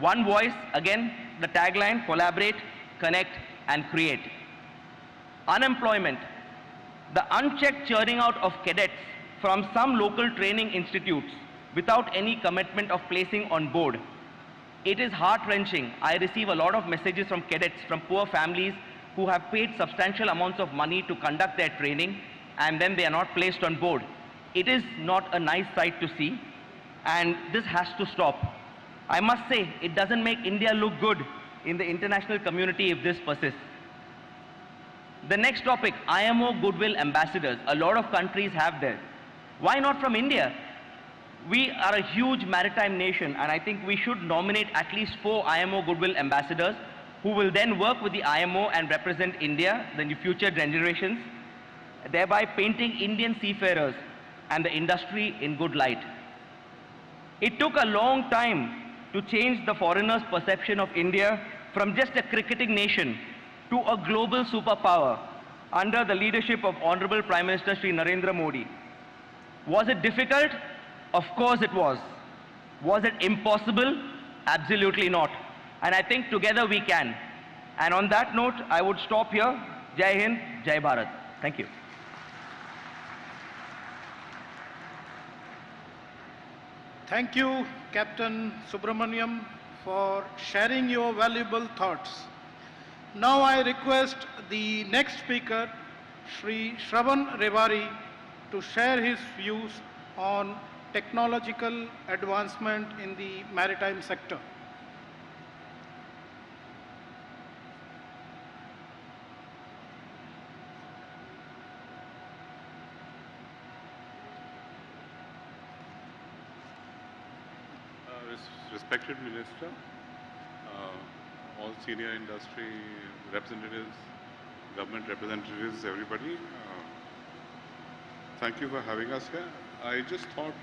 One voice, again, the tagline, collaborate, connect, and create. Unemployment. The unchecked churning out of cadets from some local training institutes without any commitment of placing on board. It is heart-wrenching. I receive a lot of messages from cadets from poor families who have paid substantial amounts of money to conduct their training, and then they are not placed on board. It is not a nice sight to see, and this has to stop. I must say, it doesn't make India look good in the international community if this persists. The next topic, IMO Goodwill Ambassadors. A lot of countries have this. Why not from India? We are a huge maritime nation, and I think we should nominate at least 4 IMO Goodwill Ambassadors who will then work with the IMO and represent India, the future generations, thereby painting Indian seafarers and the industry in good light. It took a long time to change the foreigners' perception of India from just a cricketing nation to a global superpower under the leadership of Honorable Prime Minister Shri Narendra Modi. Was it difficult? Of course it was. Was it impossible? Absolutely not. And I think together we can. And on that note, I would stop here. Jai Hind, Jai Bharat. Thank you. Thank you, Captain Subramaniam, for sharing your valuable thoughts. Now I request the next speaker, Shri Shravan Revari, to share his views on technological advancement in the maritime sector. Respected Minister, all senior industry representatives, government representatives, everybody, thank you for having us here. I just thought,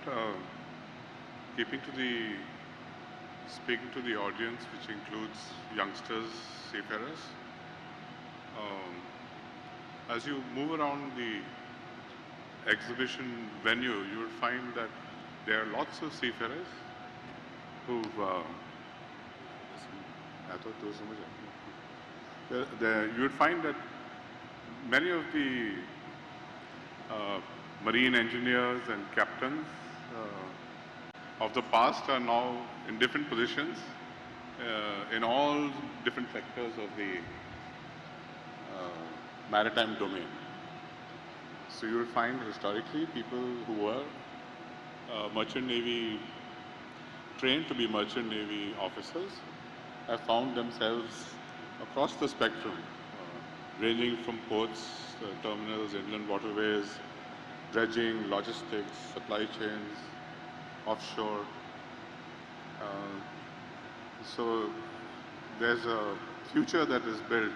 speaking to the audience, which includes youngsters, seafarers, as you move around the exhibition venue, you will find that there are lots of seafarers who've, you would find that many of the marine engineers and captains of the past are now in different positions in all different sectors of the maritime domain. So you will find historically people who were merchant navy, trained to be merchant navy officers, have found themselves across the spectrum, ranging from ports, terminals, inland waterways, dredging, logistics, supply chains, offshore. So there's a future that is built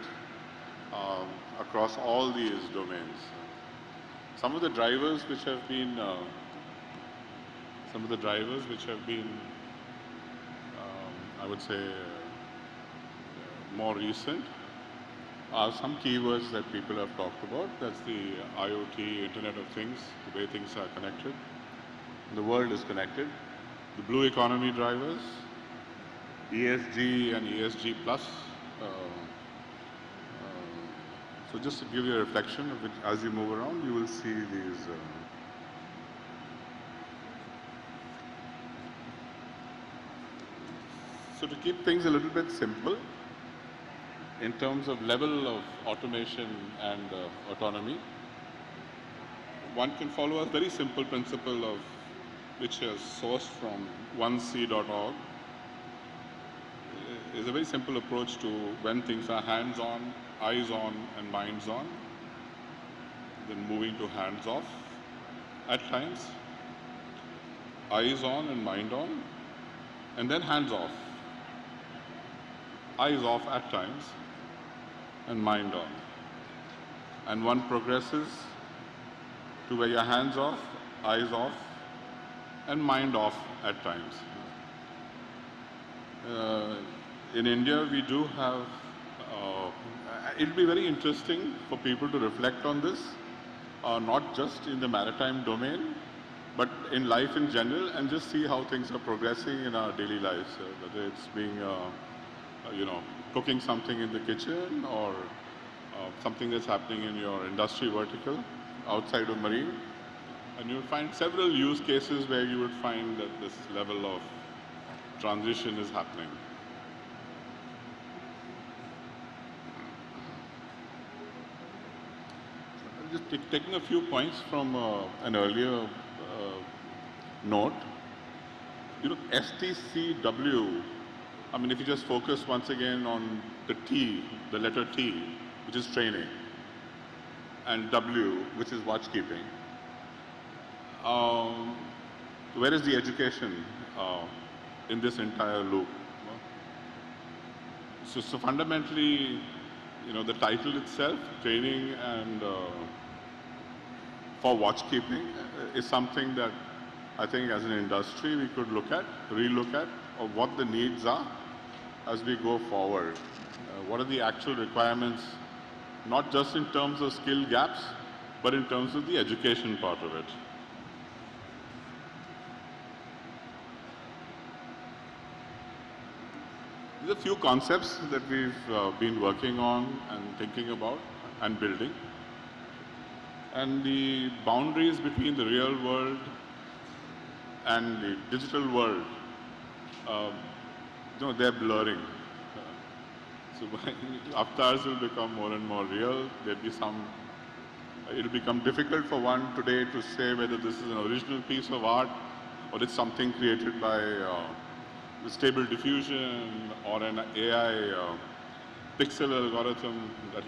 across all these domains. Some of the drivers which have been I would say more recent are some keywords that people have talked about. That's the IoT, Internet of Things, the way things are connected. The world is connected. The blue economy drivers, ESG and ESG plus. So just to give you a reflection of it, as you move around, you will see these. So to keep things a little bit simple, in terms of level of automation and autonomy, one can follow a very simple principle of which is sourced from 1c.org. It's a very simple approach to when things are hands-on, eyes-on, and minds-on, then moving to hands-off at times, eyes-on and mind-on, and then hands-off, eyes-off at times, and mind-on. And one progresses to where your hands-off, eyes-off, and mind off at times. In India, we do have, it'll be very interesting for people to reflect on this, not just in the maritime domain, but in life in general, and just see how things are progressing in our daily lives, whether it's being, cooking something in the kitchen or something that's happening in your industry vertical outside of marine. And you'll find several use cases where you would find that this level of transition is happening. Just taking a few points from an earlier note. STCW, I mean, if you just focus once again on the T, the letter T, which is training, and W, which is watchkeeping, where is the education in this entire loop? So fundamentally, the title itself, training and for watchkeeping, is something that I think as an industry we could look at, relook at, of what the needs are as we go forward. What are the actual requirements, not just in terms of skill gaps, but in terms of the education part of it. There's a few concepts that we've been working on and thinking about and building. And the boundaries between the real world and the digital world, they're blurring. So avatars will become more and more real. There'll be it'll become difficult for one today to say whether this is an original piece of art or it's something created by stable diffusion or an AI pixel algorithm that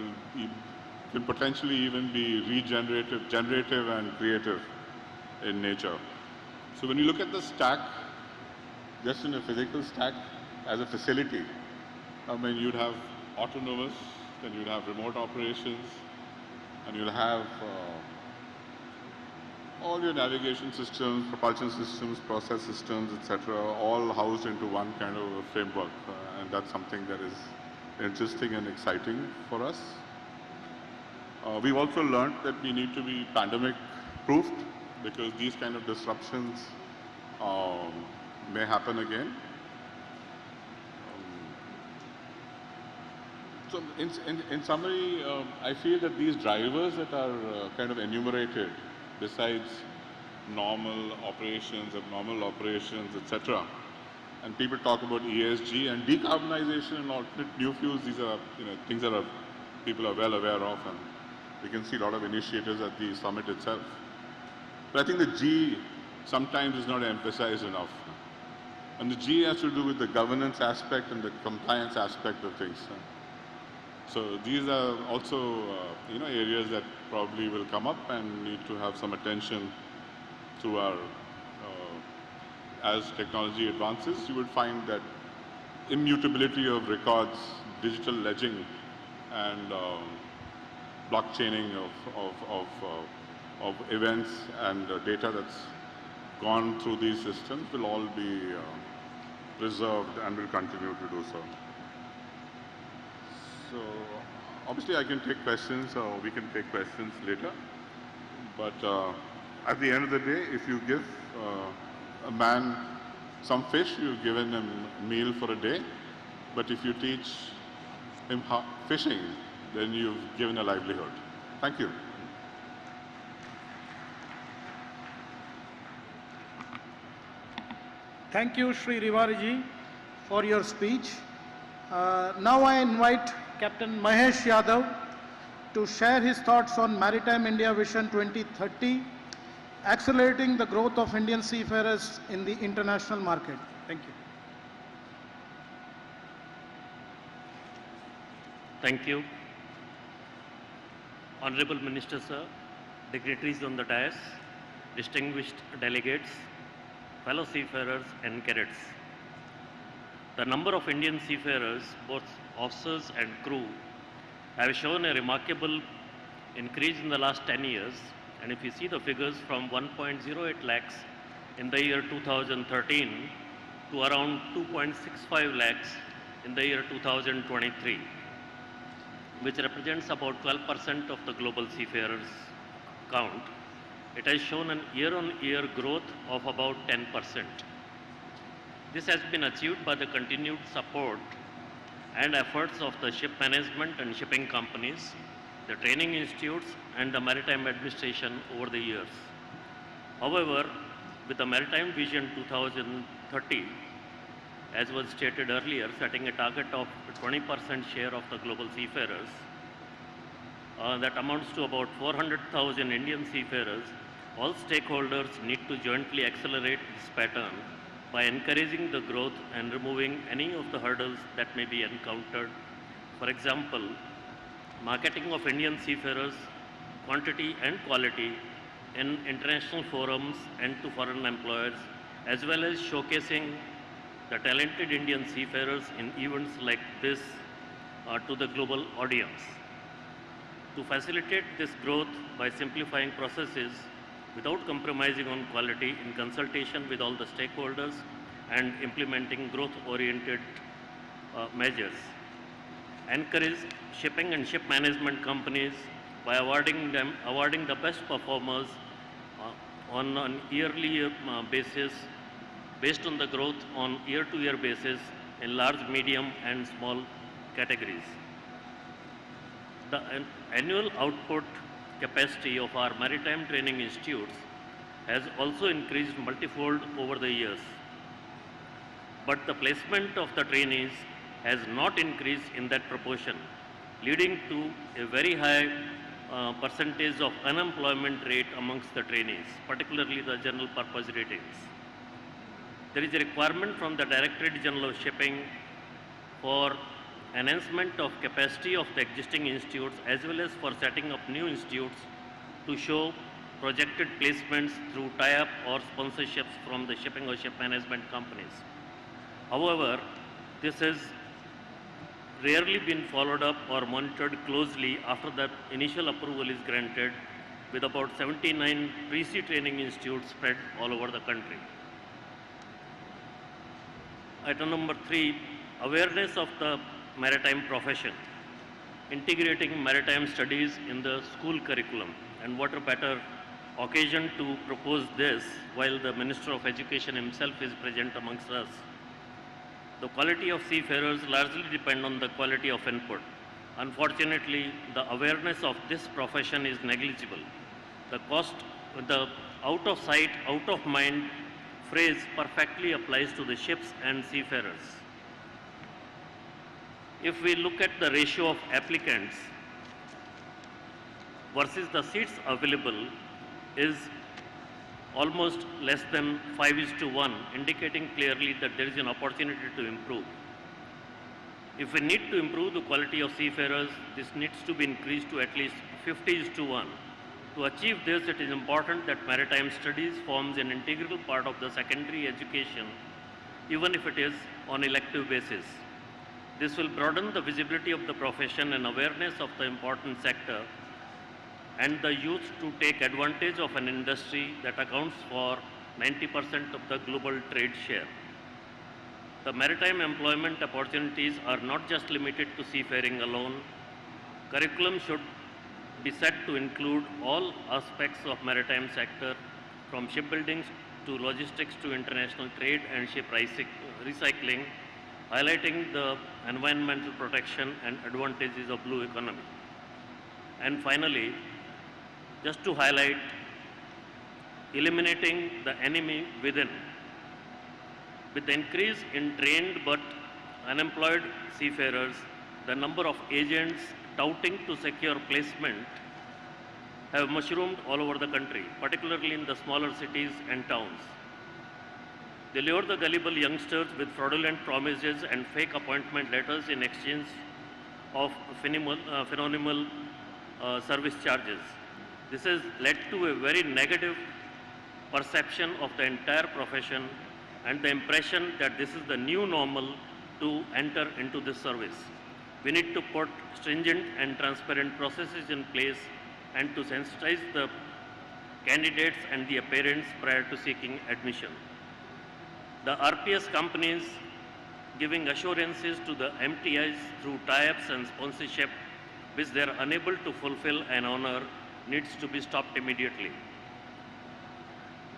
can potentially even be generative and creative in nature. So when you look at the stack, just in a physical stack as a facility, I mean, you'd have autonomous, then you'd have remote operations, and you'll have all your navigation systems, propulsion systems, process systems, etc., all housed into one kind of a framework. And that's something that is interesting and exciting for us. We've also learned that we need to be pandemic-proofed because these kind of disruptions may happen again. So in summary, I feel that these drivers that are kind of enumerated, besides normal operations, abnormal operations, etc., and people talk about ESG and decarbonization and alternate new fuels, these are things that people are well aware of, and we can see a lot of initiatives at the summit itself. But I think the G sometimes is not emphasized enough. And the G has to do with the governance aspect and the compliance aspect of things. So these are also areas that probably will come up and need to have some attention through our, as technology advances. You would find that immutability of records, digital ledging, and blockchaining of events and data that's gone through these systems will all be preserved and will continue to do so. So obviously I can take questions or we can take questions later. But at the end of the day, if you give a man some fish, you've given him a meal for a day. But if you teach him fishing, then you've given a livelihood. Thank you. Thank you, Sri Riwariji, for your speech. Now I invite Captain Mahesh Yadav to share his thoughts on Maritime India Vision 2030, accelerating the growth of Indian seafarers in the international market. Thank you. Thank you. Honorable Minister Sir, dignitaries on the dais, distinguished delegates, fellow seafarers and cadets. The number of Indian seafarers, both officers and crew, have shown a remarkable increase in the last 10 years. And if you see the figures from 1.08 lakhs in the year 2013 to around 2.65 lakhs in the year 2023, which represents about 12% of the global seafarers count. It has shown an year-on-year growth of about 10%. This has been achieved by the continued support and efforts of the ship management and shipping companies, the training institutes, and the maritime administration over the years. However, with the Maritime Vision 2030, as was stated earlier, setting a target of 20% share of the global seafarers, that amounts to about 400,000 Indian seafarers, all stakeholders need to jointly accelerate this pattern by encouraging the growth and removing any of the hurdles that may be encountered. For example, marketing of Indian seafarers, quantity and quality in international forums and to foreign employers, as well as showcasing the talented Indian seafarers in events like this to the global audience. To facilitate this growth by simplifying processes without compromising on quality in consultation with all the stakeholders and implementing growth-oriented measures. Encourage shipping and ship management companies by awarding the best performers on an yearly basis based on the growth on year-to-year basis in large, medium and small categories. The annual output capacity of our maritime training institutes has also increased multifold over the years. But the placement of the trainees has not increased in that proportion, leading to a very high percentage of unemployment rate amongst the trainees, particularly the general purpose ratings. There is a requirement from the Directorate General of Shipping for enhancement of capacity of the existing institutes as well as for setting up new institutes to show projected placements through tie-up or sponsorships from the shipping or ship management companies. However, this has rarely been followed up or monitored closely after the initial approval is granted, with about 79 pre-sea training institutes spread all over the country. Item number 3, awareness of the maritime profession, integrating maritime studies in the school curriculum. And what a better occasion to propose this while the Minister of Education himself is present amongst us. The quality of seafarers largely depend on the quality of input. Unfortunately, the awareness of this profession is negligible. The out of sight, out of mind phrase perfectly applies to the ships and seafarers. If we look at the ratio of applicants versus the seats available is almost less than 5:1, indicating clearly that there is an opportunity to improve. If we need to improve the quality of seafarers, this needs to be increased to at least 50:1. To achieve this, it is important that maritime studies forms an integral part of the secondary education, even if it is on elective basis. This will broaden the visibility of the profession and awareness of the important sector and the youth to take advantage of an industry that accounts for 90% of the global trade share. The maritime employment opportunities are not just limited to seafaring alone. Curriculum should be set to include all aspects of maritime sector, from shipbuilding to logistics to international trade and ship recycling, highlighting the environmental protection and advantages of blue economy. And finally, just to highlight, eliminating the enemy within. With the increase in trained but unemployed seafarers, the number of agents touting to secure placement have mushroomed all over the country, particularly in the smaller cities and towns. They lure the gullible youngsters with fraudulent promises and fake appointment letters in exchange of phenomenal service charges. This has led to a very negative perception of the entire profession and the impression that this is the new normal to enter into this service. We need to put stringent and transparent processes in place and to sensitize the candidates and their parents prior to seeking admission. The RPS companies giving assurances to the MTIs through tie-ups and sponsorship which they are unable to fulfill and honor needs to be stopped immediately.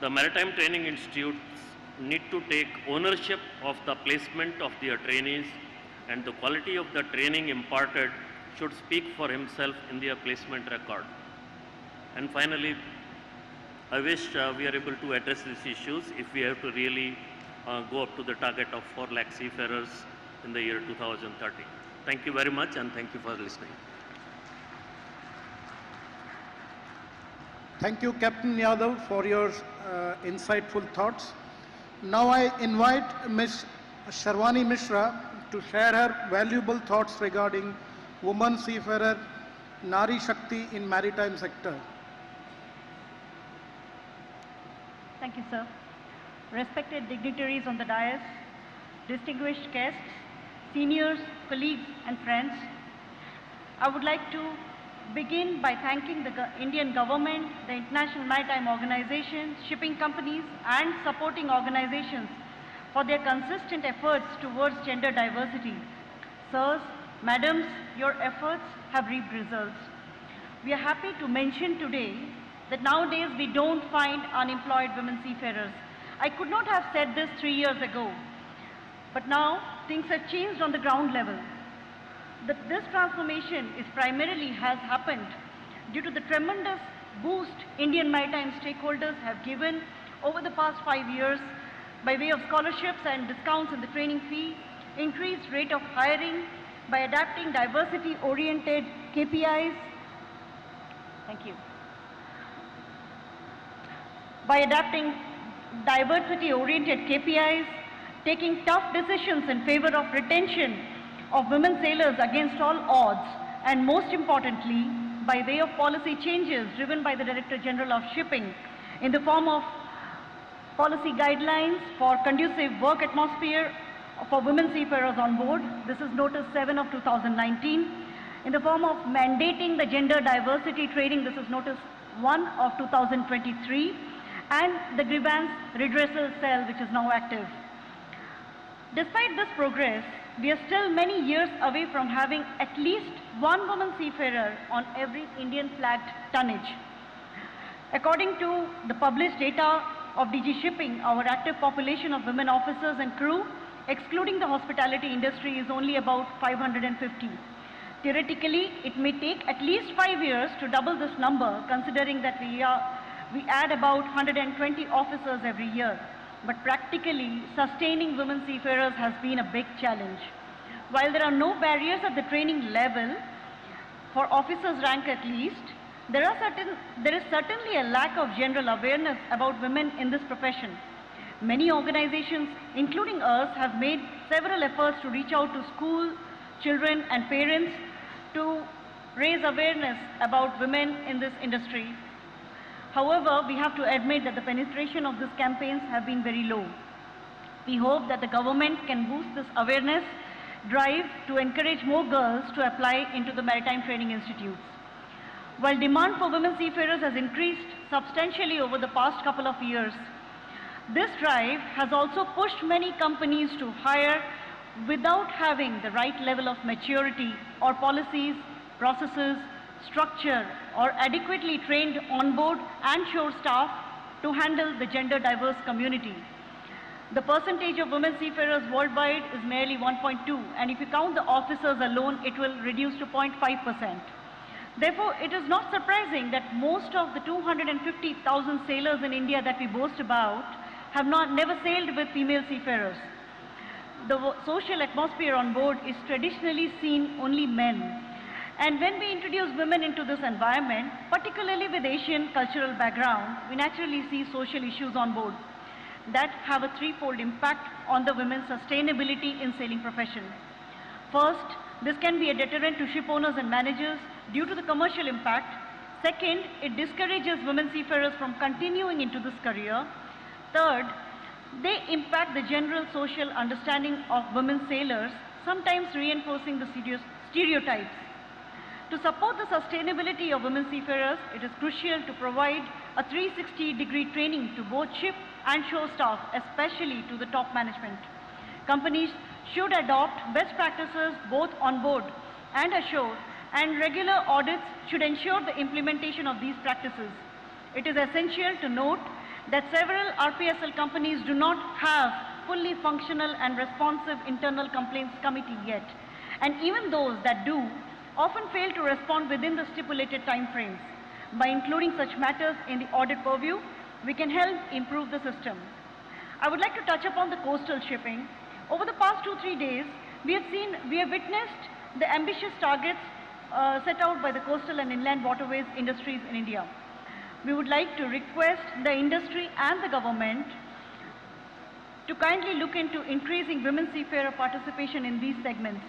The Maritime Training Institutes need to take ownership of the placement of their trainees, and the quality of the training imparted should speak for himself in their placement record. And finally, I wish we are able to address these issues if we have to really go up to the target of 4 lakh seafarers in the year 2030. Thank you very much, and thank you for listening. Thank you, Captain Yadav, for your insightful thoughts. Now I invite Ms. Sharwani Mishra to share her valuable thoughts regarding woman seafarer, Nari Shakti in maritime sector. Thank you, sir. Respected dignitaries on the dais, distinguished guests, seniors, colleagues, and friends, I would like to begin by thanking the Indian government, the International Maritime Organization, shipping companies, and supporting organizations for their consistent efforts towards gender diversity. Sirs, madams, your efforts have reaped results. We are happy to mention today that nowadays we don't find unemployed women seafarers. I could not have said this 3 years ago, but now things have changed on the ground level. This transformation has happened due to the tremendous boost Indian maritime stakeholders have given over the past 5 years by way of scholarships and discounts in the training fee, increased rate of hiring, by adapting diversity-oriented KPIs. Thank you. By adapting diversity-oriented KPIs, taking tough decisions in favor of retention of women sailors against all odds, and most importantly, by way of policy changes driven by the Director General of Shipping in the form of policy guidelines for conducive work atmosphere for women seafarers on board. This is Notice 7 of 2019. In the form of mandating the gender diversity training, this is Notice 1 of 2023. And the grievance redressal cell, which is now active. Despite this progress, we are still many years away from having at least one woman seafarer on every Indian flagged tonnage. According to the published data of DG Shipping, our active population of women officers and crew, excluding the hospitality industry, is only about 550. Theoretically, it may take at least 5 years to double this number, considering that we add about 120 officers every year. But practically, sustaining women seafarers has been a big challenge. While there are no barriers at the training level, for officers' rank at least, there is certainly a lack of general awareness about women in this profession. Many organizations, including us, have made several efforts to reach out to school, children, and parents to raise awareness about women in this industry. However, we have to admit that the penetration of these campaigns have been very low. We hope that the government can boost this awareness drive to encourage more girls to apply into the maritime training institutes. While demand for women seafarers has increased substantially over the past couple of years, this drive has also pushed many companies to hire without having the right level of maturity or policies, processes, structure, or adequately trained onboard and shore staff to handle the gender diverse community. The percentage of women seafarers worldwide is merely 1.2, and if you count the officers alone, it will reduce to 0.5%. Therefore, it is not surprising that most of the 250,000 sailors in India that we boast about have never sailed with female seafarers. The social atmosphere on board is traditionally seen only men. And when we introduce women into this environment, particularly with Asian cultural background, we naturally see social issues on board that have a threefold impact on the women's sustainability in sailing profession. First, this can be a deterrent to ship owners and managers due to the commercial impact. Second, it discourages women seafarers from continuing into this career. Third, they impact the general social understanding of women sailors, sometimes reinforcing the stereotypes. To support the sustainability of women seafarers, it is crucial to provide a 360-degree training to both ship and shore staff, especially to the top management. Companies should adopt best practices both on board and ashore, and regular audits should ensure the implementation of these practices. It is essential to note that several RPSL companies do not have fully functional and responsive internal complaints committee yet, and even those that do often fail to respond within the stipulated timeframes. By including such matters in the audit purview, we can help improve the system. I would like to touch upon the coastal shipping. Over the past 2-3 days, we have witnessed the ambitious targets set out by the coastal and inland waterways industries in India. We would like to request the industry and the government to kindly look into increasing women seafarer participation in these segments.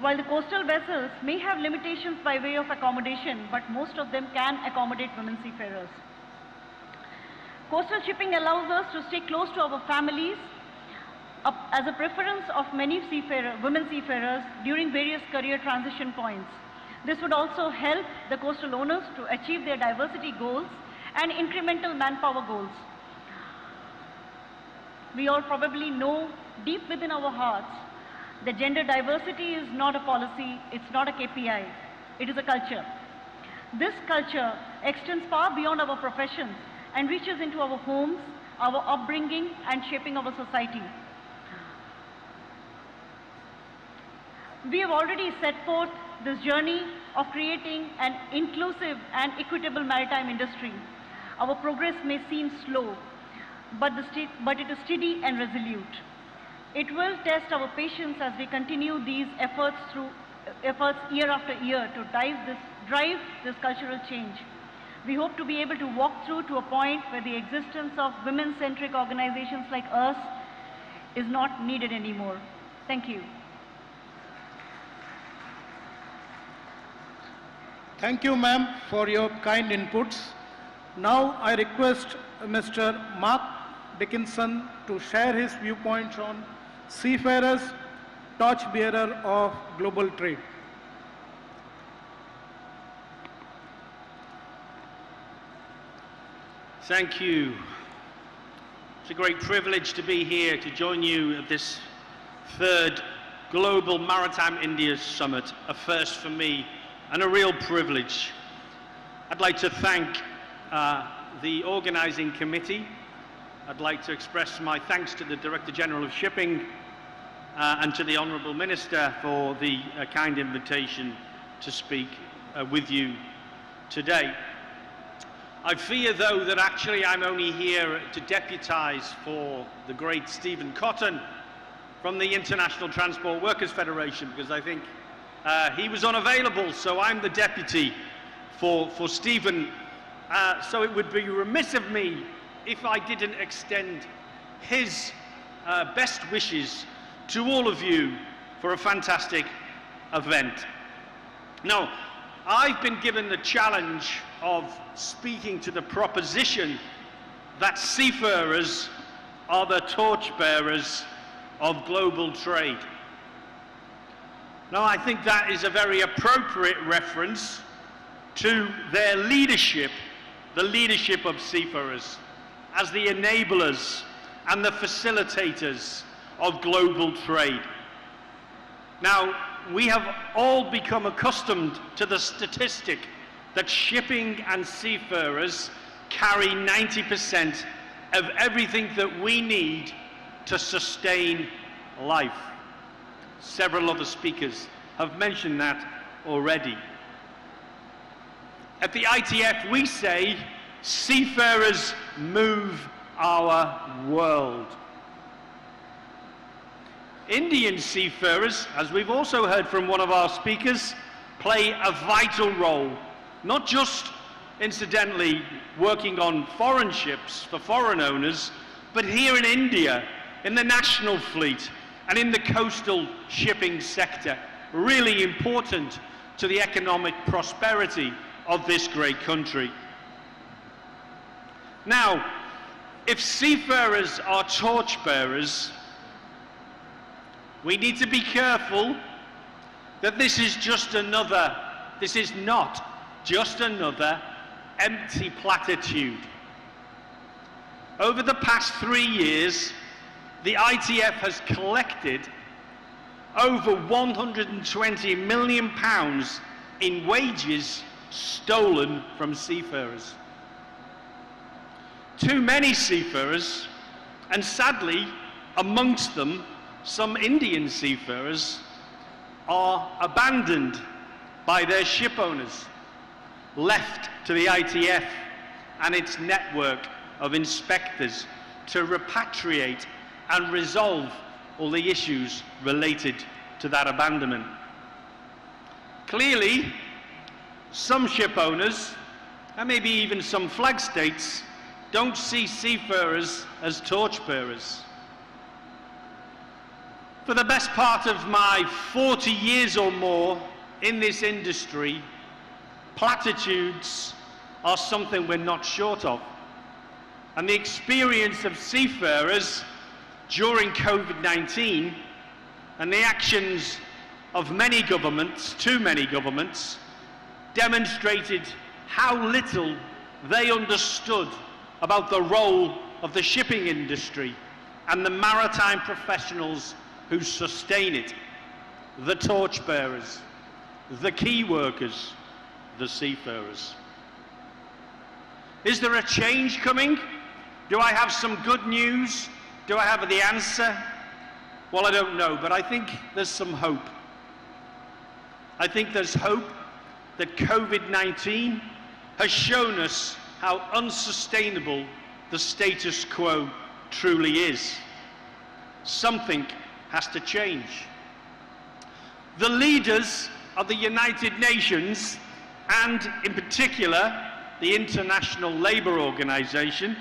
While the coastal vessels may have limitations by way of accommodation, but most of them can accommodate women seafarers. Coastal shipping allows us to stay close to our families as a preference of many women seafarers during various career transition points. This would also help the coastal owners to achieve their diversity goals and incremental manpower goals. We all probably know deep within our hearts that gender diversity is not a policy, it's not a KPI, it is a culture. This culture extends far beyond our professions and reaches into our homes, our upbringing, and shaping our society. We have already set forth this journey of creating an inclusive and equitable maritime industry. Our progress may seem slow, but it is steady and resolute. It will test our patience as we continue these efforts year after year to drive this cultural change. We hope to be able to walk through to a point where the existence of women-centric organizations like us is not needed anymore. Thank you. Thank you, ma'am, for your kind inputs. Now I request Mr. Mark Dickinson to share his viewpoints on Seafarers, torchbearer of global trade. Thank you. It's a great privilege to be here to join you at this third Global Maritime India Summit, a first for me and a real privilege. I'd like to thank the organizing committee. I'd like to express my thanks to the Director General of Shipping and to the Honourable Minister for the kind invitation to speak with you today. I fear, though, that actually I'm only here to deputise for the great Stephen Cotton from the International Transport Workers Federation, because I think he was unavailable, so I'm the deputy for Stephen. So it would be remiss of me if I didn't extend his best wishes to all of you for a fantastic event. Now, I've been given the challenge of speaking to the proposition that seafarers are the torchbearers of global trade. Now, I think that is a very appropriate reference to their leadership, the leadership of seafarers, as the enablers and the facilitators of global trade. Now, we have all become accustomed to the statistic that shipping and seafarers carry 90% of everything that we need to sustain life. Several other speakers have mentioned that already. At the ITF, we say, seafarers move our world. Indian seafarers, as we've also heard from one of our speakers, play a vital role, not just, incidentally, working on foreign ships for foreign owners, but here in India, in the national fleet, and in the coastal shipping sector, really important to the economic prosperity of this great country. Now, if seafarers are torchbearers, we need to be careful that this is just another this is not just another empty platitude. Over the past 3 years, the ITF has collected over £120 million in wages stolen from seafarers. Too many seafarers, and sadly, amongst them, some Indian seafarers, are abandoned by their ship owners, left to the ITF and its network of inspectors to repatriate and resolve all the issues related to that abandonment. Clearly, some ship owners, and maybe even some flag states, don't see seafarers as torchbearers. For the best part of my 40 years or more in this industry, platitudes are something we're not short of. And the experience of seafarers during COVID-19 and the actions of many governments, too many governments, demonstrated how little they understood about the role of the shipping industry and the maritime professionals who sustain it, the torchbearers, the key workers, the seafarers. Is there a change coming? Do I have some good news? Do I have the answer? Well, I don't know, but I think there's some hope. I think there's hope that COVID-19 has shown us how unsustainable the status quo truly is. Something has to change. The leaders of the United Nations, and in particular the International Labour Organization,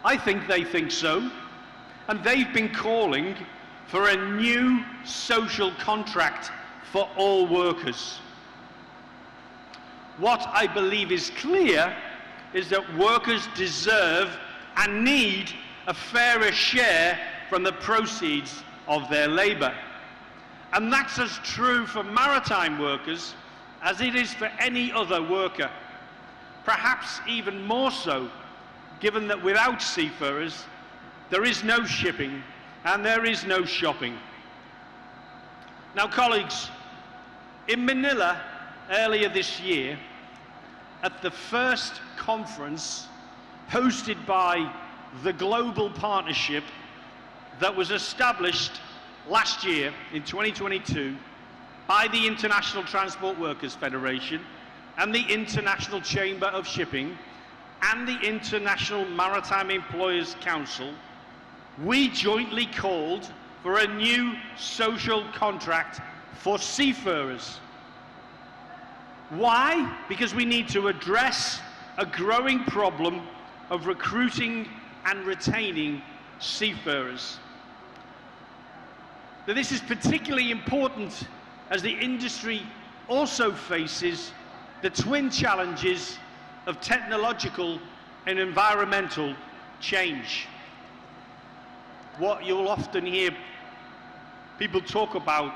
I think they think so, and they've been calling for a new social contract for all workers. What I believe is clear is that workers deserve and need a fairer share from the proceeds of their labour. And that's as true for maritime workers as it is for any other worker. Perhaps even more so, given that without seafarers, there is no shipping and there is no shopping. Now, colleagues, in Manila earlier this year, at the first conference hosted by the Global Partnership that was established last year in 2022 by the International Transport Workers Federation and the International Chamber of Shipping and the International Maritime Employers Council, we jointly called for a new social contract for seafarers. Why? Because we need to address a growing problem of recruiting and retaining seafarers. Now, this is particularly important as the industry also faces the twin challenges of technological and environmental change. What you'll often hear people talk about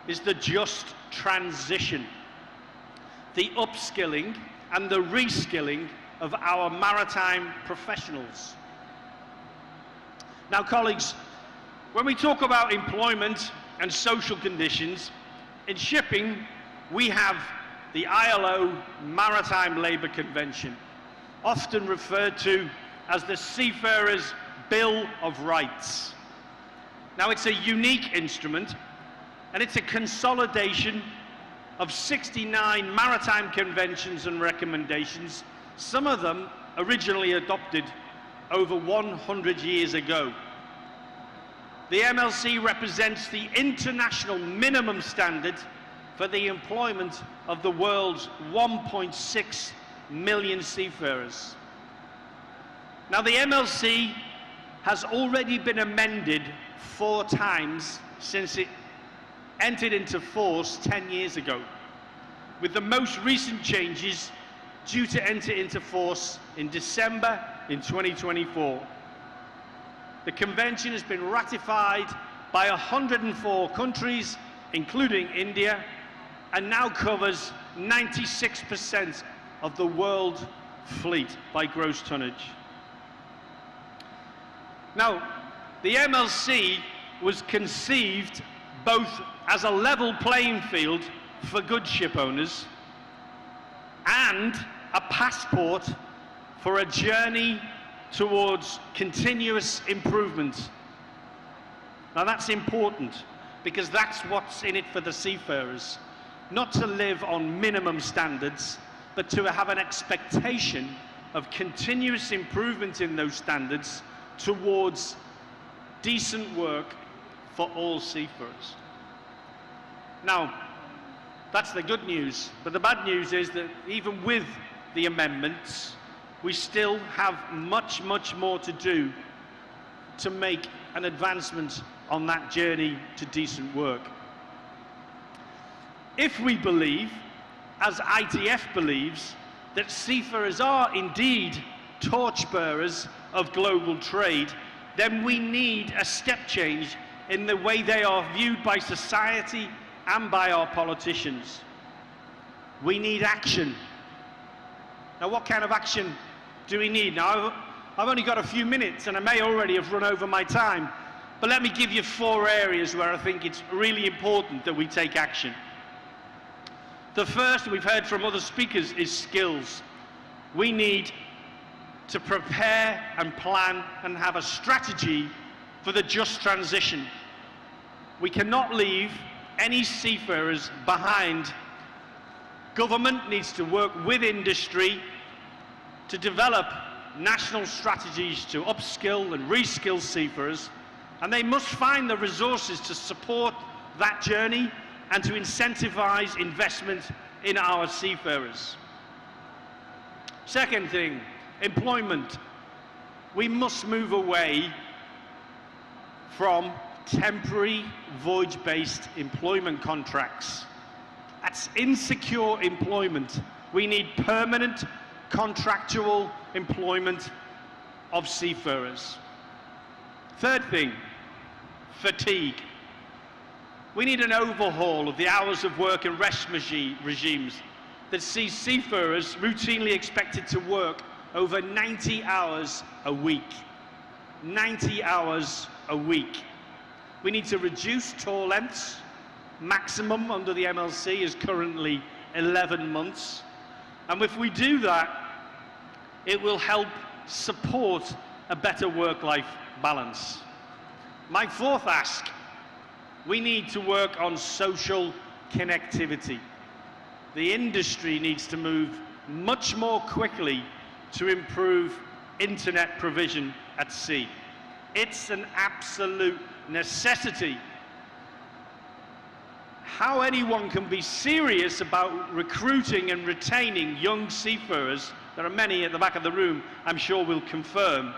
is the just transition, the upskilling and the reskilling of our maritime professionals. Now, colleagues, when we talk about employment and social conditions, in shipping, we have the ILO Maritime Labour Convention, often referred to as the Seafarers' Bill of Rights. Now, it's a unique instrument, and it's a consolidation of 69 maritime conventions and recommendations, some of them originally adopted over 100 years ago. The MLC represents the international minimum standard for the employment of the world's 1.6 million seafarers. Now, the MLC has already been amended 4 times since it entered into force 10 years ago, with the most recent changes due to enter into force in December in 2024. The convention has been ratified by 104 countries, including India, and now covers 96% of the world fleet by gross tonnage. Now, the MLC was conceived both as a level playing field for good ship owners and a passport for a journey towards continuous improvement. Now that's important because that's what's in it for the seafarers. Not to live on minimum standards, but to have an expectation of continuous improvement in those standards towards decent work for all seafarers. Now, that's the good news, but the bad news is that even with the amendments, we still have much, much more to do to make an advancement on that journey to decent work. If we believe, as ITF believes, that seafarers are indeed torchbearers of global trade, then we need a step change in the way they are viewed by society and by our politicians. We need action. Now, what kind of action do we need? Now, I've only got a few minutes and I may already have run over my time, but let me give you 4 areas where I think it's really important that we take action. The first, we've heard from other speakers, is skills. We need to prepare and plan and have a strategy for the just transition. We cannot leave any seafarers behind. Government needs to work with industry to develop national strategies to upskill and reskill seafarers, and they must find the resources to support that journey and to incentivize investment in our seafarers. Second thing, employment. We must move away from temporary voyage-based employment contracts. That's insecure employment. We need permanent contractual employment of seafarers. Third thing, fatigue. We need an overhaul of the hours of work and rest regimes that see seafarers routinely expected to work over 90 hours a week. 90 hours a week. We need to reduce tour lengths. Maximum under the MLC is currently 11 months. And if we do that, it will help support a better work-life balance. My fourth ask, we need to work on social connectivity. The industry needs to move much more quickly to improve internet provision at sea. It's an absolute necessity. How anyone can be serious about recruiting and retaining young seafarers, there are many at the back of the room, I'm sure will confirm.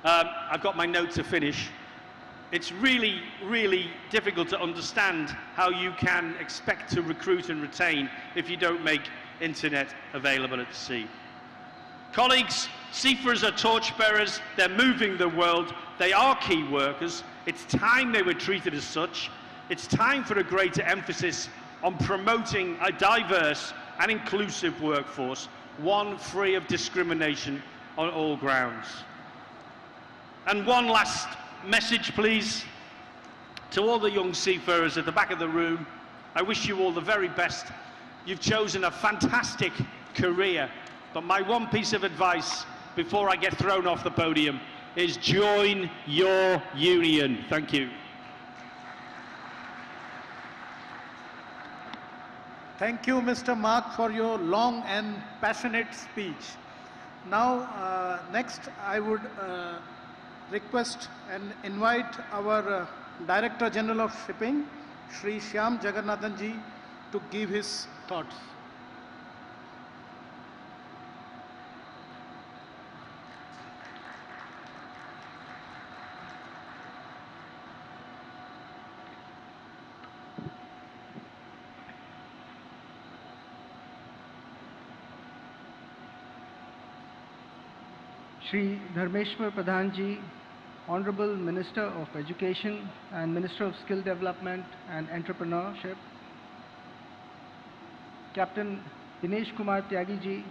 I've got my note to finish. It's really, really difficult to understand how you can expect to recruit and retain if you don't make internet available at sea. Colleagues, seafarers are torchbearers, they're moving the world, they are key workers. It's time they were treated as such. It's time for a greater emphasis on promoting a diverse and inclusive workforce, one free of discrimination on all grounds. And one last message, please, to all the young seafarers at the back of the room. I wish you all the very best. You've chosen a fantastic career, but my one piece of advice before I get thrown off the podium is join your union. Thank you. Thank you, Mr. Mark, for your long and passionate speech. Now, next, I would request and invite our Director General of Shipping, Shri Shyam Jagannathan ji, to give his thoughts. Shri Dharmeshwar Pradhan ji, Honorable Minister of Education and Minister of Skill Development and Entrepreneurship, Captain Dinesh Kumar Tyagi ji,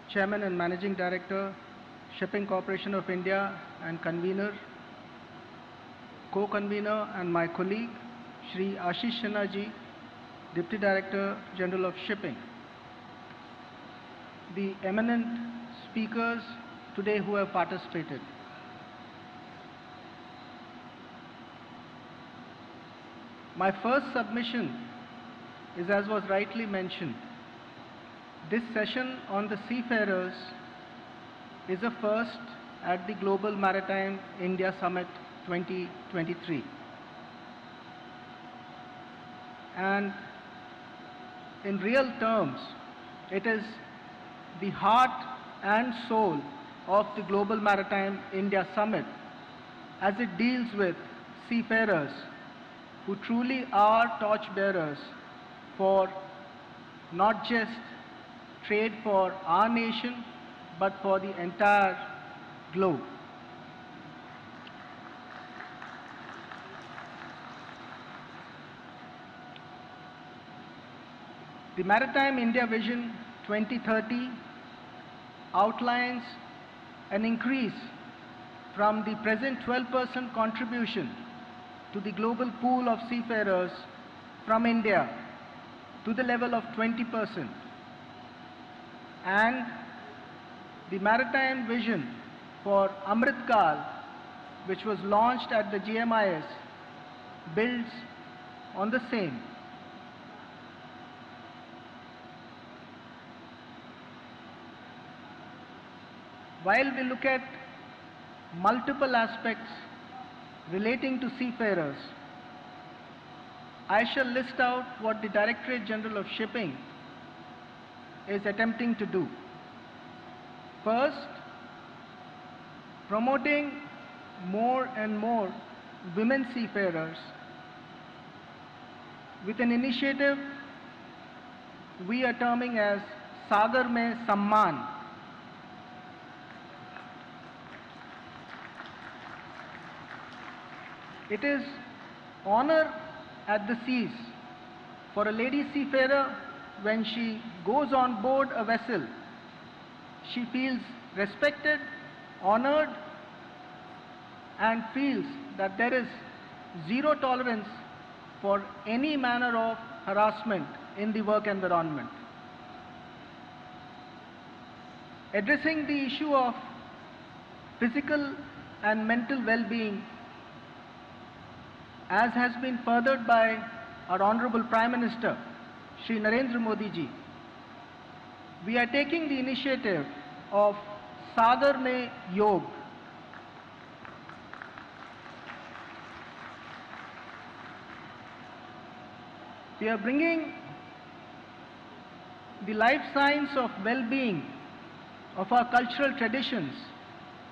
Chairman and Managing Director, Shipping Corporation of India and Convener, Co-Convener and my colleague, Shri Ashish Sinha ji, Deputy Director General of Shipping. The eminent speakers today who have participated. My first submission is, as was rightly mentioned, this session on the seafarers is a first at the Global Maritime India Summit 2023. And in real terms, it is the heart and soul of the Global Maritime India Summit, as it deals with seafarers who truly are torchbearers for not just trade for our nation, but for the entire globe. The Maritime India Vision 2030 outlines an increase from the present 12% contribution to the global pool of seafarers from India to the level of 20%. And the Maritime Vision for Amrit Kal, which was launched at the GMIS, builds on the same. While we look at multiple aspects relating to seafarers, I shall list out what the Directorate General of Shipping is attempting to do. First, promoting more and more women seafarers with an initiative we are terming as Sagar Mein Samman. It is honor at the seas for a lady seafarer when she goes on board a vessel. She feels respected, honored, and feels that there is zero tolerance for any manner of harassment in the work environment. Addressing the issue of physical and mental well-being, as has been furthered by our Honorable Prime Minister, Shri Narendra Modi ji, we are taking the initiative of Sagar Mein Yog. We are bringing the life science of well-being of our cultural traditions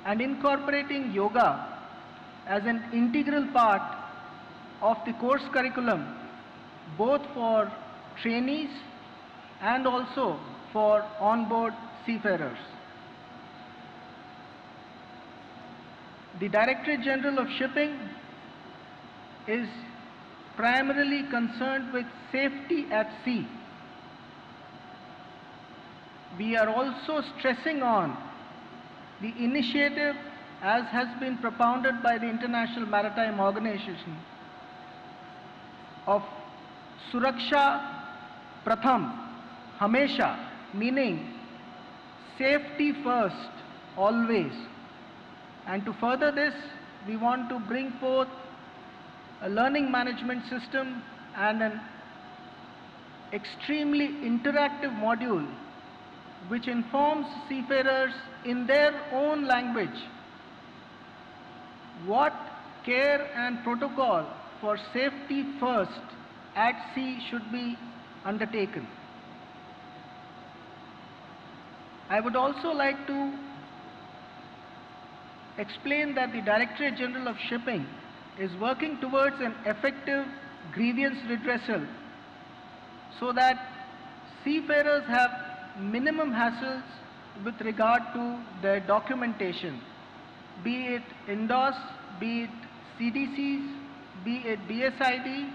and incorporating yoga as an integral part of the course curriculum, both for trainees and also for on-board seafarers. The Directorate General of Shipping is primarily concerned with safety at sea. We are also stressing on the initiative, as has been propounded by the International Maritime Organization, of Suraksha Pratham, Hamesha, meaning safety first, always. And to further this, we want to bring forth a learning management system and an extremely interactive module which informs seafarers in their own language what care and protocol for safety first at sea should be undertaken. I would also like to explain that the Directorate General of Shipping is working towards an effective grievance redressal so that seafarers have minimum hassles with regard to their documentation, be it INDOS, be it CDCs, be it BSID,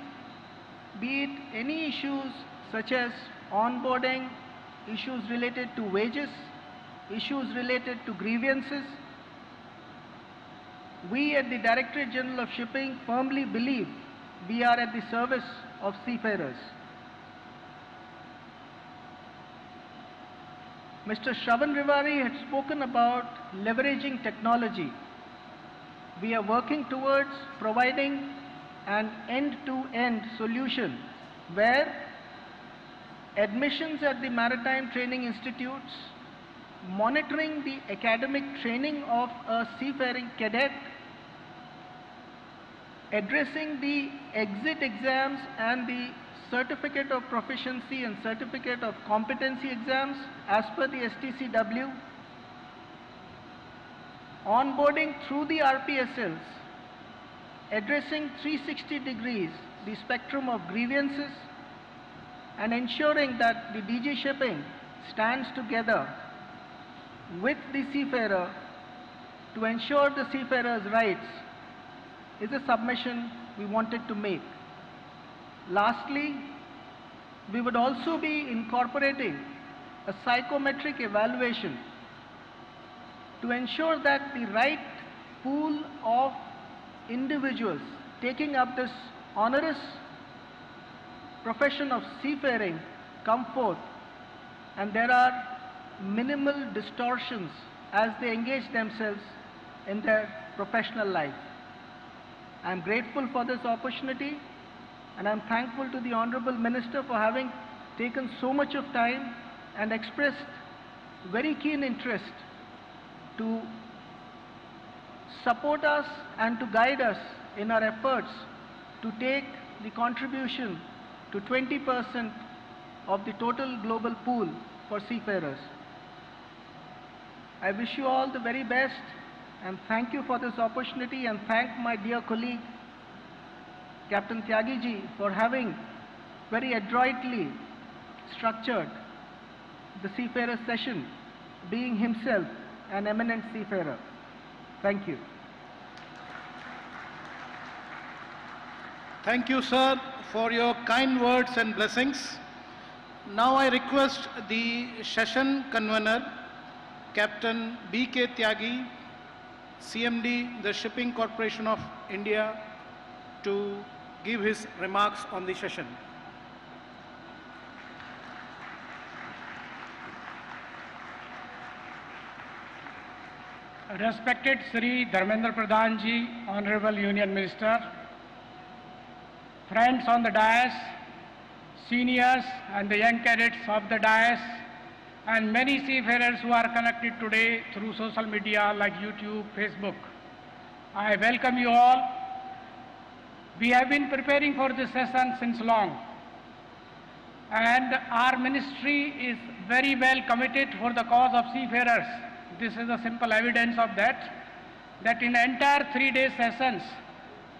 be it any issues such as onboarding, issues related to wages, issues related to grievances. We at the Directorate General of Shipping firmly believe we are at the service of seafarers. Mr. Shravan Rivari had spoken about leveraging technology. We are working towards providing an end-to-end solution where admissions at the maritime training institutes, monitoring the academic training of a seafaring cadet, addressing the exit exams and the certificate of proficiency and certificate of competency exams as per the STCW, onboarding through the RPSLs, addressing 360 degrees the spectrum of grievances, and ensuring that the DG Shipping stands together with the seafarer to ensure the seafarer's rights is a submission we wanted to make. Lastly, we would also be incorporating a psychometric evaluation to ensure that the right pool of individuals taking up this onerous profession of seafaring come forth, and there are minimal distortions as they engage themselves in their professional life. I am grateful for this opportunity, and I am thankful to the Honorable Minister for having taken so much of time and expressed very keen interest to support us and to guide us in our efforts to take the contribution to 20% of the total global pool for seafarers. I wish you all the very best and thank you for this opportunity, and thank my dear colleague Captain Tyagi ji for having very adroitly structured the seafarer session, being himself an eminent seafarer. Thank you. Thank you, sir, for your kind words and blessings. Now I request the session convener, Captain B.K. Tyagi, CMD, the Shipping Corporation of India, to give his remarks on the session. Respected Sri Dharmendra Pradhan ji, Honorable Union Minister, friends on the dais, seniors and the young cadets of the dais, and many seafarers who are connected today through social media like YouTube, Facebook. I welcome you all. We have been preparing for this session since long, and our ministry is very well committed for the cause of seafarers. This is a simple evidence of that in the entire 3-day sessions,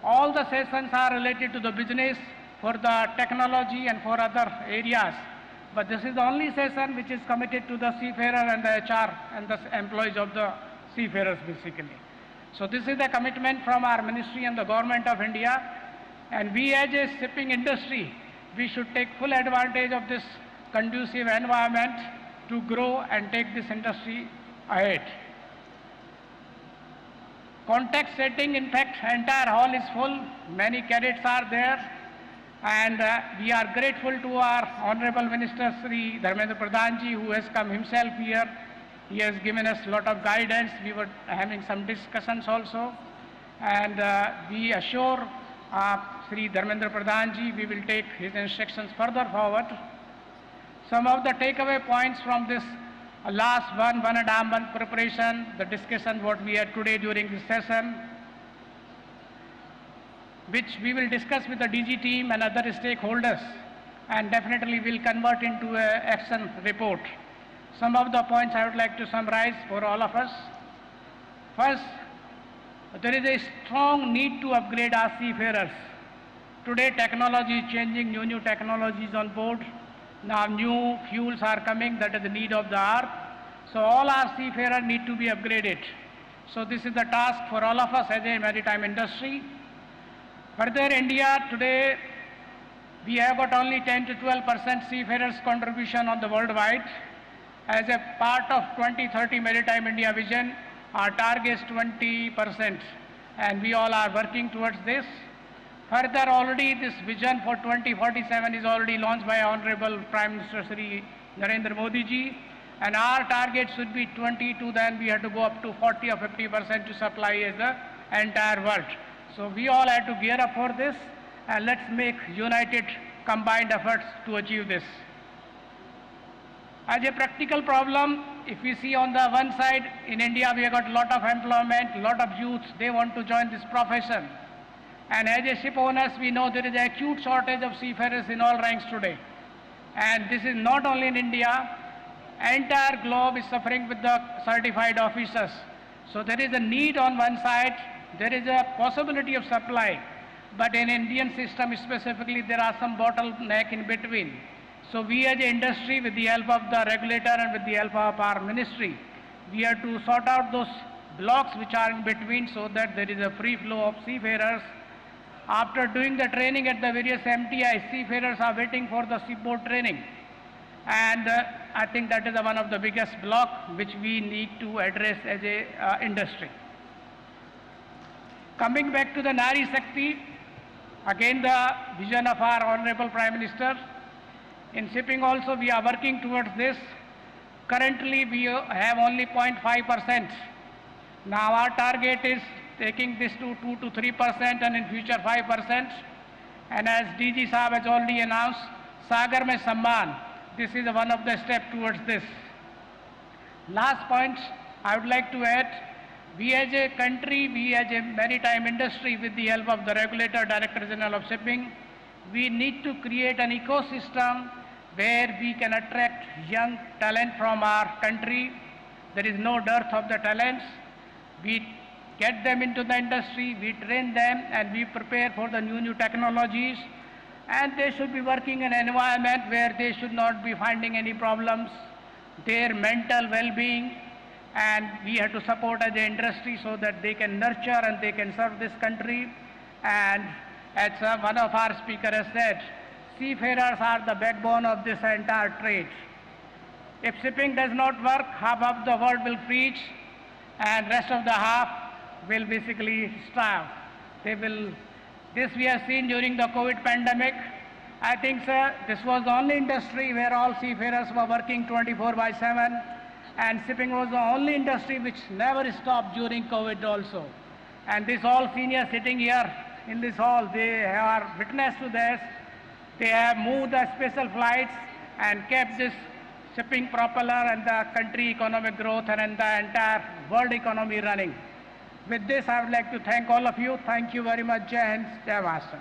all the sessions are related to the business, for the technology and for other areas. But this is the only session which is committed to the seafarer and the HR and the employees of the seafarers basically. So this is the commitment from our ministry and the government of India, and we as a shipping industry, we should take full advantage of this conducive environment to grow and take this industry ahead. Context setting, in fact, entire hall is full, many cadets are there, and we are grateful to our Honorable Minister Sri Dharmendra Pradhan ji, who has come himself here. He has given us a lot of guidance. We were having some discussions also, and we assure Sri Dharmendra Pradhan ji we will take his instructions further forward. Some of the takeaway points from this last one and a half month preparation, the discussion what we had today during this session, which we will discuss with the DG team and other stakeholders, and definitely will convert into an action report. Some of the points I would like to summarize for all of us. First, there is a strong need to upgrade our seafarers. Today technology is changing, new technologies on board. Now new fuels are coming, that is the need of the hour. So all our seafarers need to be upgraded. So this is the task for all of us as a maritime industry. Further, India today We have got only 10 to 12% seafarers contribution on the worldwide. As a part of 2030 Maritime India Vision, our target is 20%, and we all are working towards this. Further, already this vision for 2047 is already launched by Honorable Prime Minister Shri Narendra Modi ji, and our target should be 22, then we have to go up to 40 or 50% to supply as the entire world. So we all have to gear up for this, and let's make united, combined efforts to achieve this. As a practical problem, if we see on the one side, in India we have got a lot of employment, a lot of youths, they want to join this profession. And as a ship owners, we know there is an acute shortage of seafarers in all ranks today. And this is not only in India, entire globe is suffering with the certified officers. So there is a need on one side, there is a possibility of supply, but in Indian system specifically, there are some bottleneck in between. So we as an industry, with the help of the regulator and with the help of our ministry, we have to sort out those blocks which are in between so that there is a free flow of seafarers. After doing the training at the various MTI, seafarers are waiting for the seaboard training. And I think that is one of the biggest blocks which we need to address as a industry. Coming back to the Nari Shakti, again the vision of our Honorable Prime Minister. In shipping also we are working towards this. Currently we have only 0.5%. Now our target is taking this to 2 to 3% and in future 5%. And as DG Saab has already announced, Sagar Mein Samman, this is one of the steps towards this. Last point I would like to add, we as a country, we as a maritime industry, with the help of the regulator, Director General of Shipping, we need to create an ecosystem where we can attract young talent from our country. There is no dearth of the talents. We get them into the industry, we train them, and we prepare for the new technologies. And they should be working in an environment where they should not be finding any problems, their mental well-being, and we have to support as an industry so that they can nurture and they can serve this country. And as one of our speakers has said, seafarers are the backbone of this entire trade. If shipping does not work, half of the world will freeze and rest of the half will basically starve. This we have seen during the COVID pandemic. I think, sir, this was the only industry where all seafarers were working 24/7, and shipping was the only industry which never stopped during COVID also. And this all seniors sitting here in this hall, they are witness to this. They have moved the special flights and kept this shipping propeller and the country economic growth and the entire world economy running. With this, I would like to thank all of you. Thank you very much. Jai Hind, Jai Maharashtra.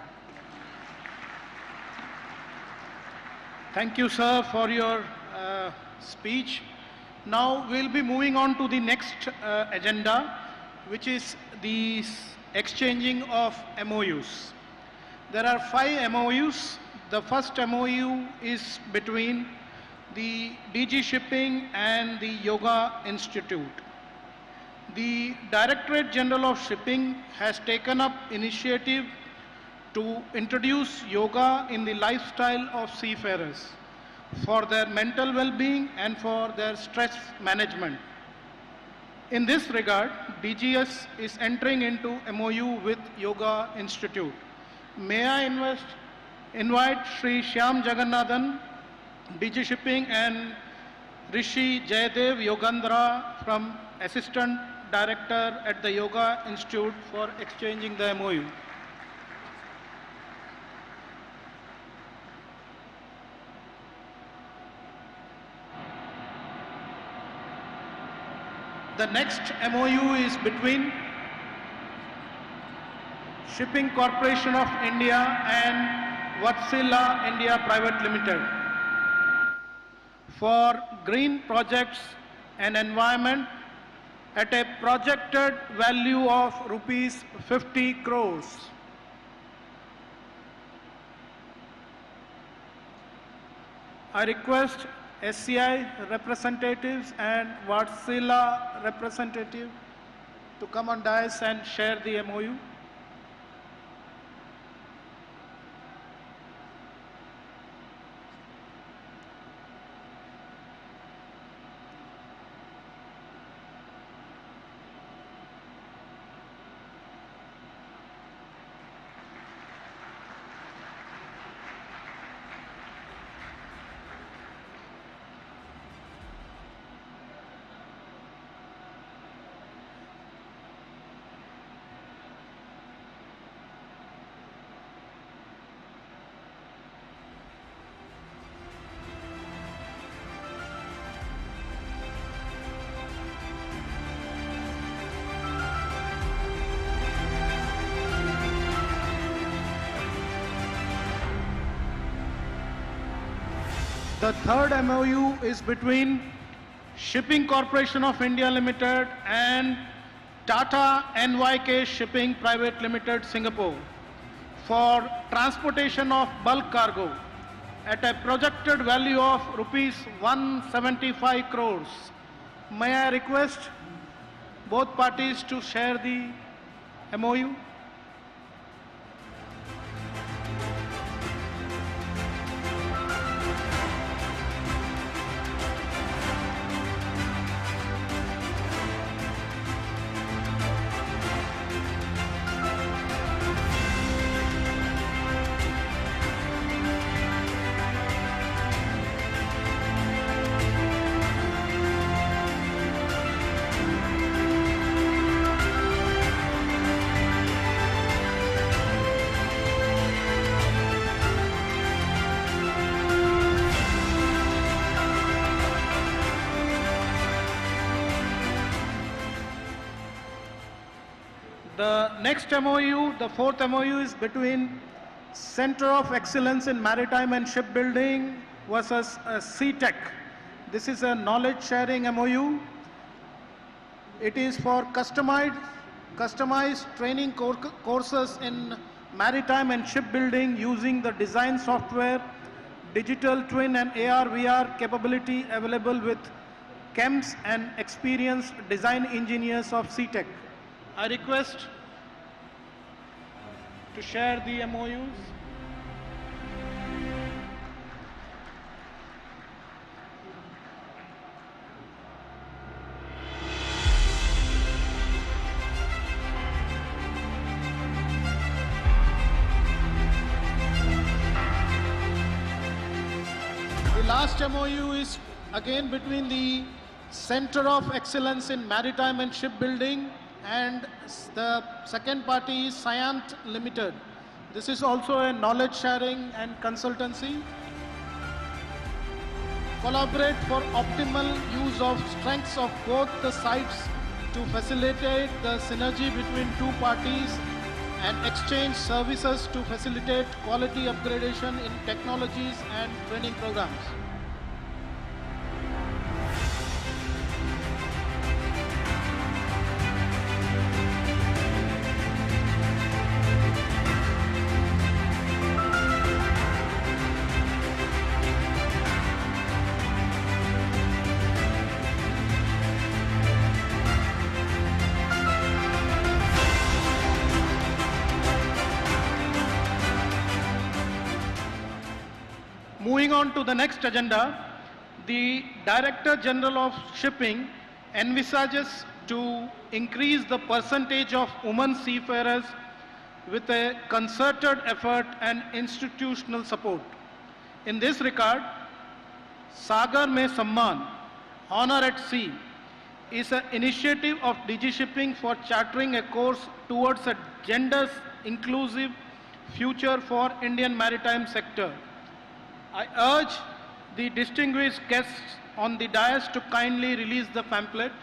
Thank you, sir, for your speech. Now we'll be moving on to the next agenda, which is the exchanging of MOUs. There are 5 MOUs. The first MOU is between the DG Shipping and the Yoga Institute. The Directorate General of Shipping has taken up initiative to introduce yoga in the lifestyle of seafarers for their mental well-being and for their stress management. In this regard, DGS is entering into MOU with Yoga Institute. May I invite Sri Shyam Jagannathan, DG Shipping, and Rishi Jayadev Yogandhra from Assistant Director at the Yoga Institute for exchanging the MOU. The next MOU is between Shipping Corporation of India and Wärtsilä India Private Limited for green projects and environment at a projected value of rupees 50 crores. I request SCI representatives and Wärtsilä representative to come on dais and share the MOU. The third MOU is between Shipping Corporation of India Limited and Tata NYK Shipping Private Limited, Singapore, for transportation of bulk cargo at a projected value of rupees 175 crores. May I request both parties to share the MOU? The next MOU, the fourth MOU, is between Center of Excellence in Maritime and Shipbuilding versus CTech. This is a knowledge sharing MOU. It is for customized training courses in maritime and shipbuilding using the design software, digital twin and AR/VR capability available with CHEMS and experienced design engineers of CTech. I request to share the MOUs. The last MOU is again between the Center of Excellence in Maritime and Shipbuilding and the second party is Cyant Limited. This is also a knowledge sharing and consultancy. Collaborate for optimal use of strengths of both the sides to facilitate the synergy between two parties and exchange services to facilitate quality upgradation in technologies and training programs. Moving on to the next agenda, the Director General of Shipping envisages to increase the percentage of women seafarers with a concerted effort and institutional support. In this regard, Sagar Mein Samman, Honor at Sea, is an initiative of DG Shipping for chartering a course towards a gender-inclusive future for Indian maritime sector. I urge the distinguished guests on the dais to kindly release the pamphlet.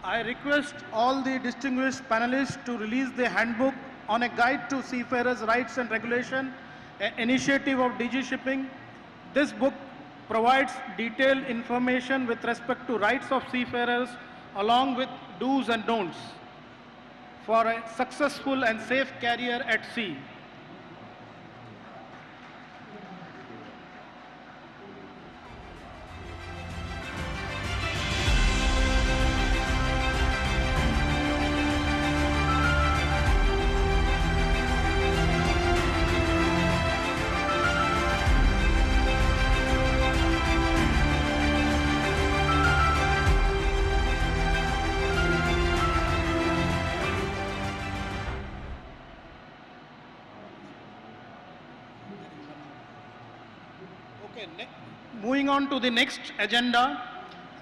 I request all the distinguished panelists to release the handbook on a guide to seafarers' rights and regulation, an initiative of DG Shipping. This book provides detailed information with respect to rights of seafarers along with do's and don'ts for a successful and safe career at sea. Okay, moving on to the next agenda,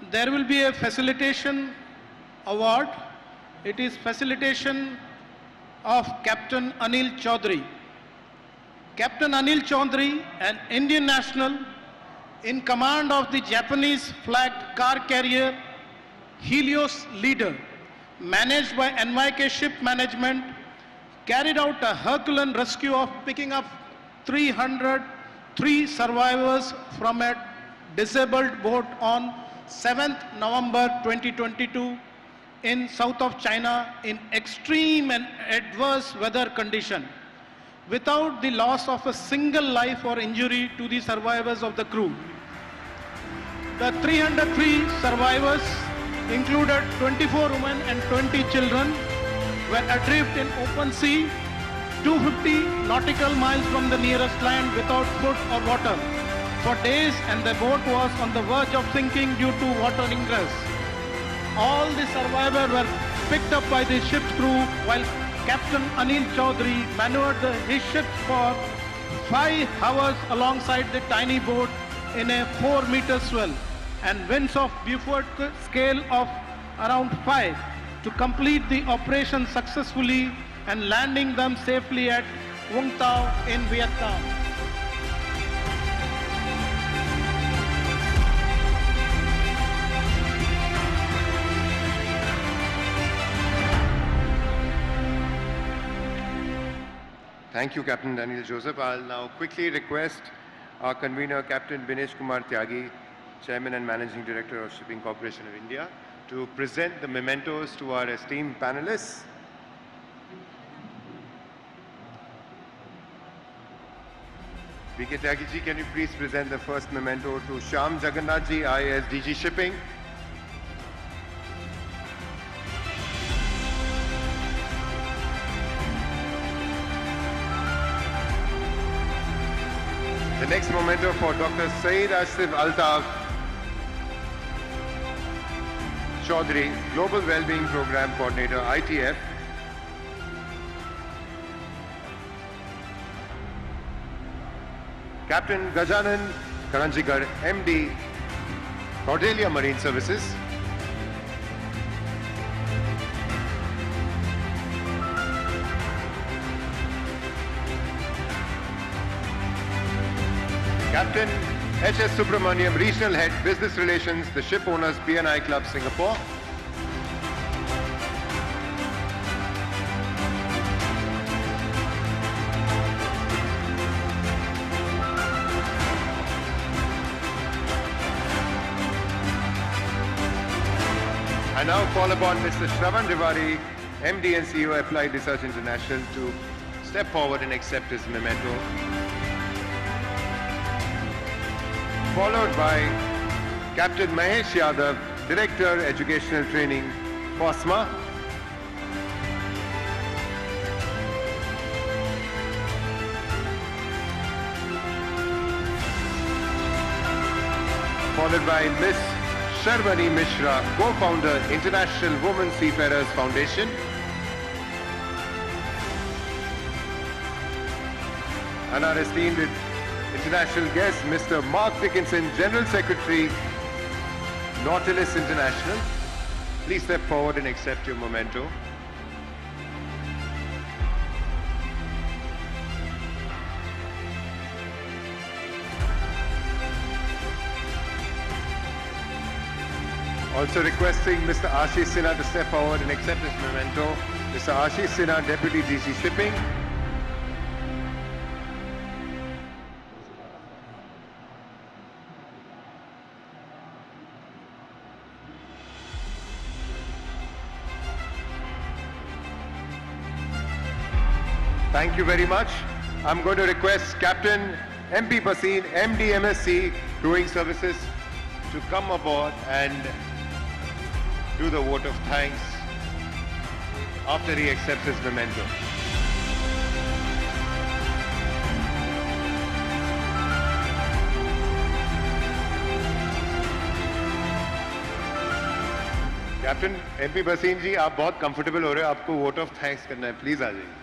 there will be a facilitation award. It is facilitation of Captain Anil Chaudhary. Captain Anil Chaudhary, an Indian national in command of the Japanese flagged car carrier Helios Leader, managed by NYK Ship Management, carried out a Herculean rescue of picking up 303 survivors from a disabled boat on 7th November 2022 in south of China in extreme and adverse weather condition, without the loss of a single life or injury to the survivors of the crew. The 303 survivors included 24 women and 20 children, were adrift in open sea 250 nautical miles from the nearest land without food or water for days, and the boat was on the verge of sinking due to water ingress. All the survivors were picked up by the ship's crew while Captain Anil Chaudhary maneuvered his ship for 5 hours alongside the tiny boat in a 4-meter swell and winds of Beaufort scale of around 5 to complete the operation successfully and landing them safely at Vũng Tàu in Vietnam. Thank you, Captain Daniel Joseph. I'll now quickly request our convener, Captain Binesh Kumar Tyagi, Chairman and Managing Director of Shipping Corporation of India, to present the mementos to our esteemed panelists. B.K. Tyagi ji, can you please present the first memento to Shyam Jagannath ji, IAS DG Shipping. The next memento for Dr. Saeed Asif Altaf Chaudhary, Global Wellbeing Program Coordinator, ITF. Captain Gajanan Karanjikar, MD, Cordelia Marine Services. Captain H.S. Subramaniam, Regional Head, Business Relations, the Ship Owners P&I Club, Singapore. I now call upon Mr. Shravan Rivari, MD and CEO, Applied Research International, to step forward and accept his memento, followed by Captain Mahesh Yadav, Director, Educational Training, FOSMA. Followed by Miss Sharvani Mishra, Co-Founder, International Women Seafarers Foundation. And our esteemed international guest, Mr. Mark Dickinson, General Secretary, Nautilus International. Please step forward and accept your memento. Also requesting Mr. Ashish Sinha to step forward and accept his memento. Mr. Ashish Sinha, Deputy DG Shipping. Thank you very much. I'm going to request Captain MP Bhasin, MD MSC Crewing Services, to come aboard and do the vote of thanks after he accepts his memento. Captain MP Bhasin जी, आप बहुत comfortable हो रहे हो, आपको vote of thanks करना है, please आ जाइए.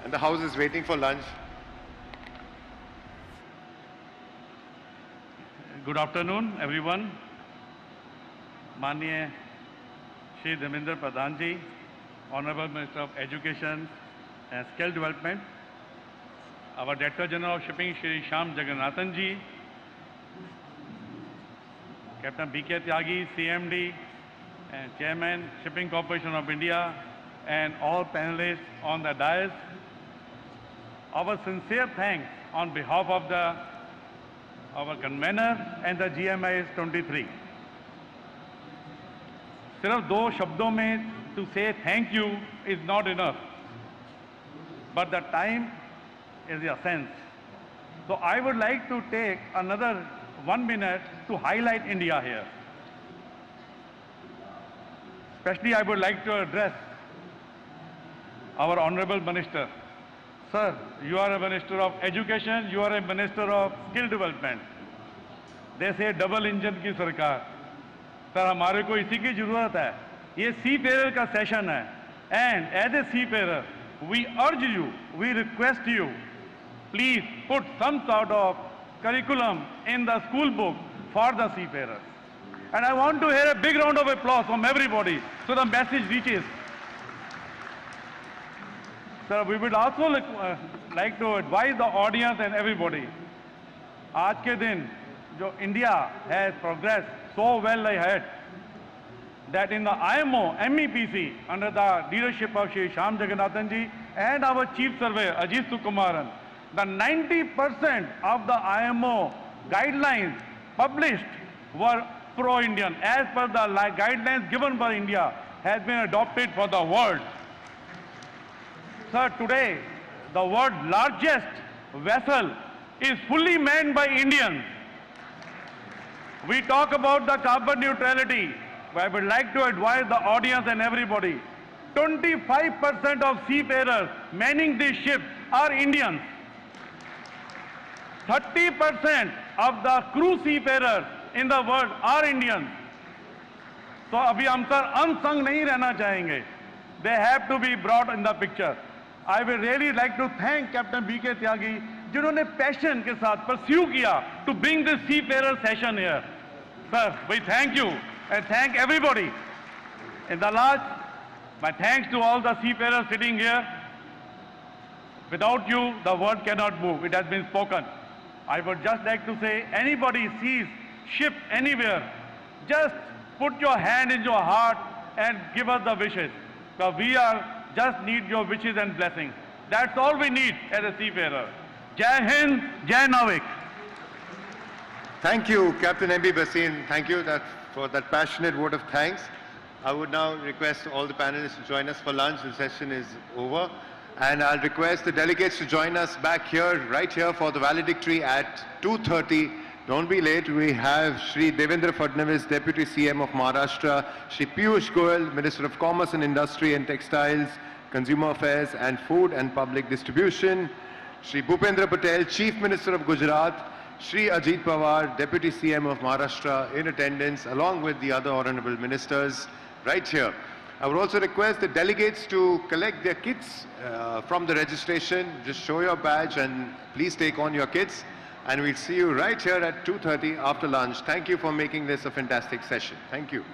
And the house is waiting for lunch. Good afternoon, everyone. Manya Shri Dharmendra Pradhan Ji, Honorable Minister of Education and Skill Development, our Director General of Shipping, Shri Shyam Jagannathan Ji, Captain B.K. Tyagi, CMD, and Chairman, Shipping Corporation of India, and all panelists on the dais. Our sincere thanks on behalf of our convener and the GMIS 23. सिर्फ दो शब्दों में to say thank you is not enough, but the time is the essence. So I would like to take another 1 minute to highlight India here. Especially I would like to address our Honorable Minister. Sir, you are a Minister of Education, you are a Minister of Skill Development. They say double engine की सरकार. Sir हमारे को इसी की जरूरत है. ये seafarer का session है. And as a seafarer, we urge you, we request you, please put some sort of curriculum in the school book for the seafarers. And I want to hear a big round of applause from everybody so the message reaches. Sir, we would also like to advise the audience and everybody. आज के दिन जो India has progressed so well ahead that in the IMO MEPC under the leadership of Shri Shyam Jagannathan Ji and our Chief Surveyor Ajit Sukumaran, the 90% of the IMO guidelines published were pro-Indian, as per the guidelines given by India, has been adopted for the world. Sir, today, the world's largest vessel is fully manned by Indians. We talk about the carbon neutrality, but I would like to advise the audience and everybody, 25% of seafarers manning this ship are Indians. 30% of the crew seafarers in the world are Indians. So abhi hum sir unsung nahi rehna chahenge. They have to be brought in the picture. I will really like to thank Captain B.K. Tyagi, जिन्होंने passion के साथ pursue किया to bring this seafarer session here. Sir, we thank you and thank everybody. In the last, my thanks to all the seafarers sitting here. Without you, the world cannot move. It has been spoken. I would just like to say, anybody sees ship anywhere, just put your hand in your heart and give us the wishes. So we just need your wishes and blessings. That's all we need as a seafarer. Jai Hind, Jai Navik. Thank you, Captain M.B. Bhasin. Thank you for that passionate vote of thanks. I would now request all the panelists to join us for lunch. The session is over. And I'll request the delegates to join us back here, right here, for the valedictory at 2:30. Don't be late. We have Shri Devendra Fadnavis, Deputy CM of Maharashtra, Shri Piyush Goyal, Minister of Commerce and Industry and Textiles, Consumer Affairs and Food and Public Distribution, Shri Bhupendra Patel, Chief Minister of Gujarat, Shri Ajit Pawar, Deputy CM of Maharashtra, in attendance, along with the other honorable ministers, right here. I would also request the delegates to collect their kits from the registration. Just show your badge and please take on your kits. And we'll see you right here at 2:30 after lunch. Thank you for making this a fantastic session. Thank you.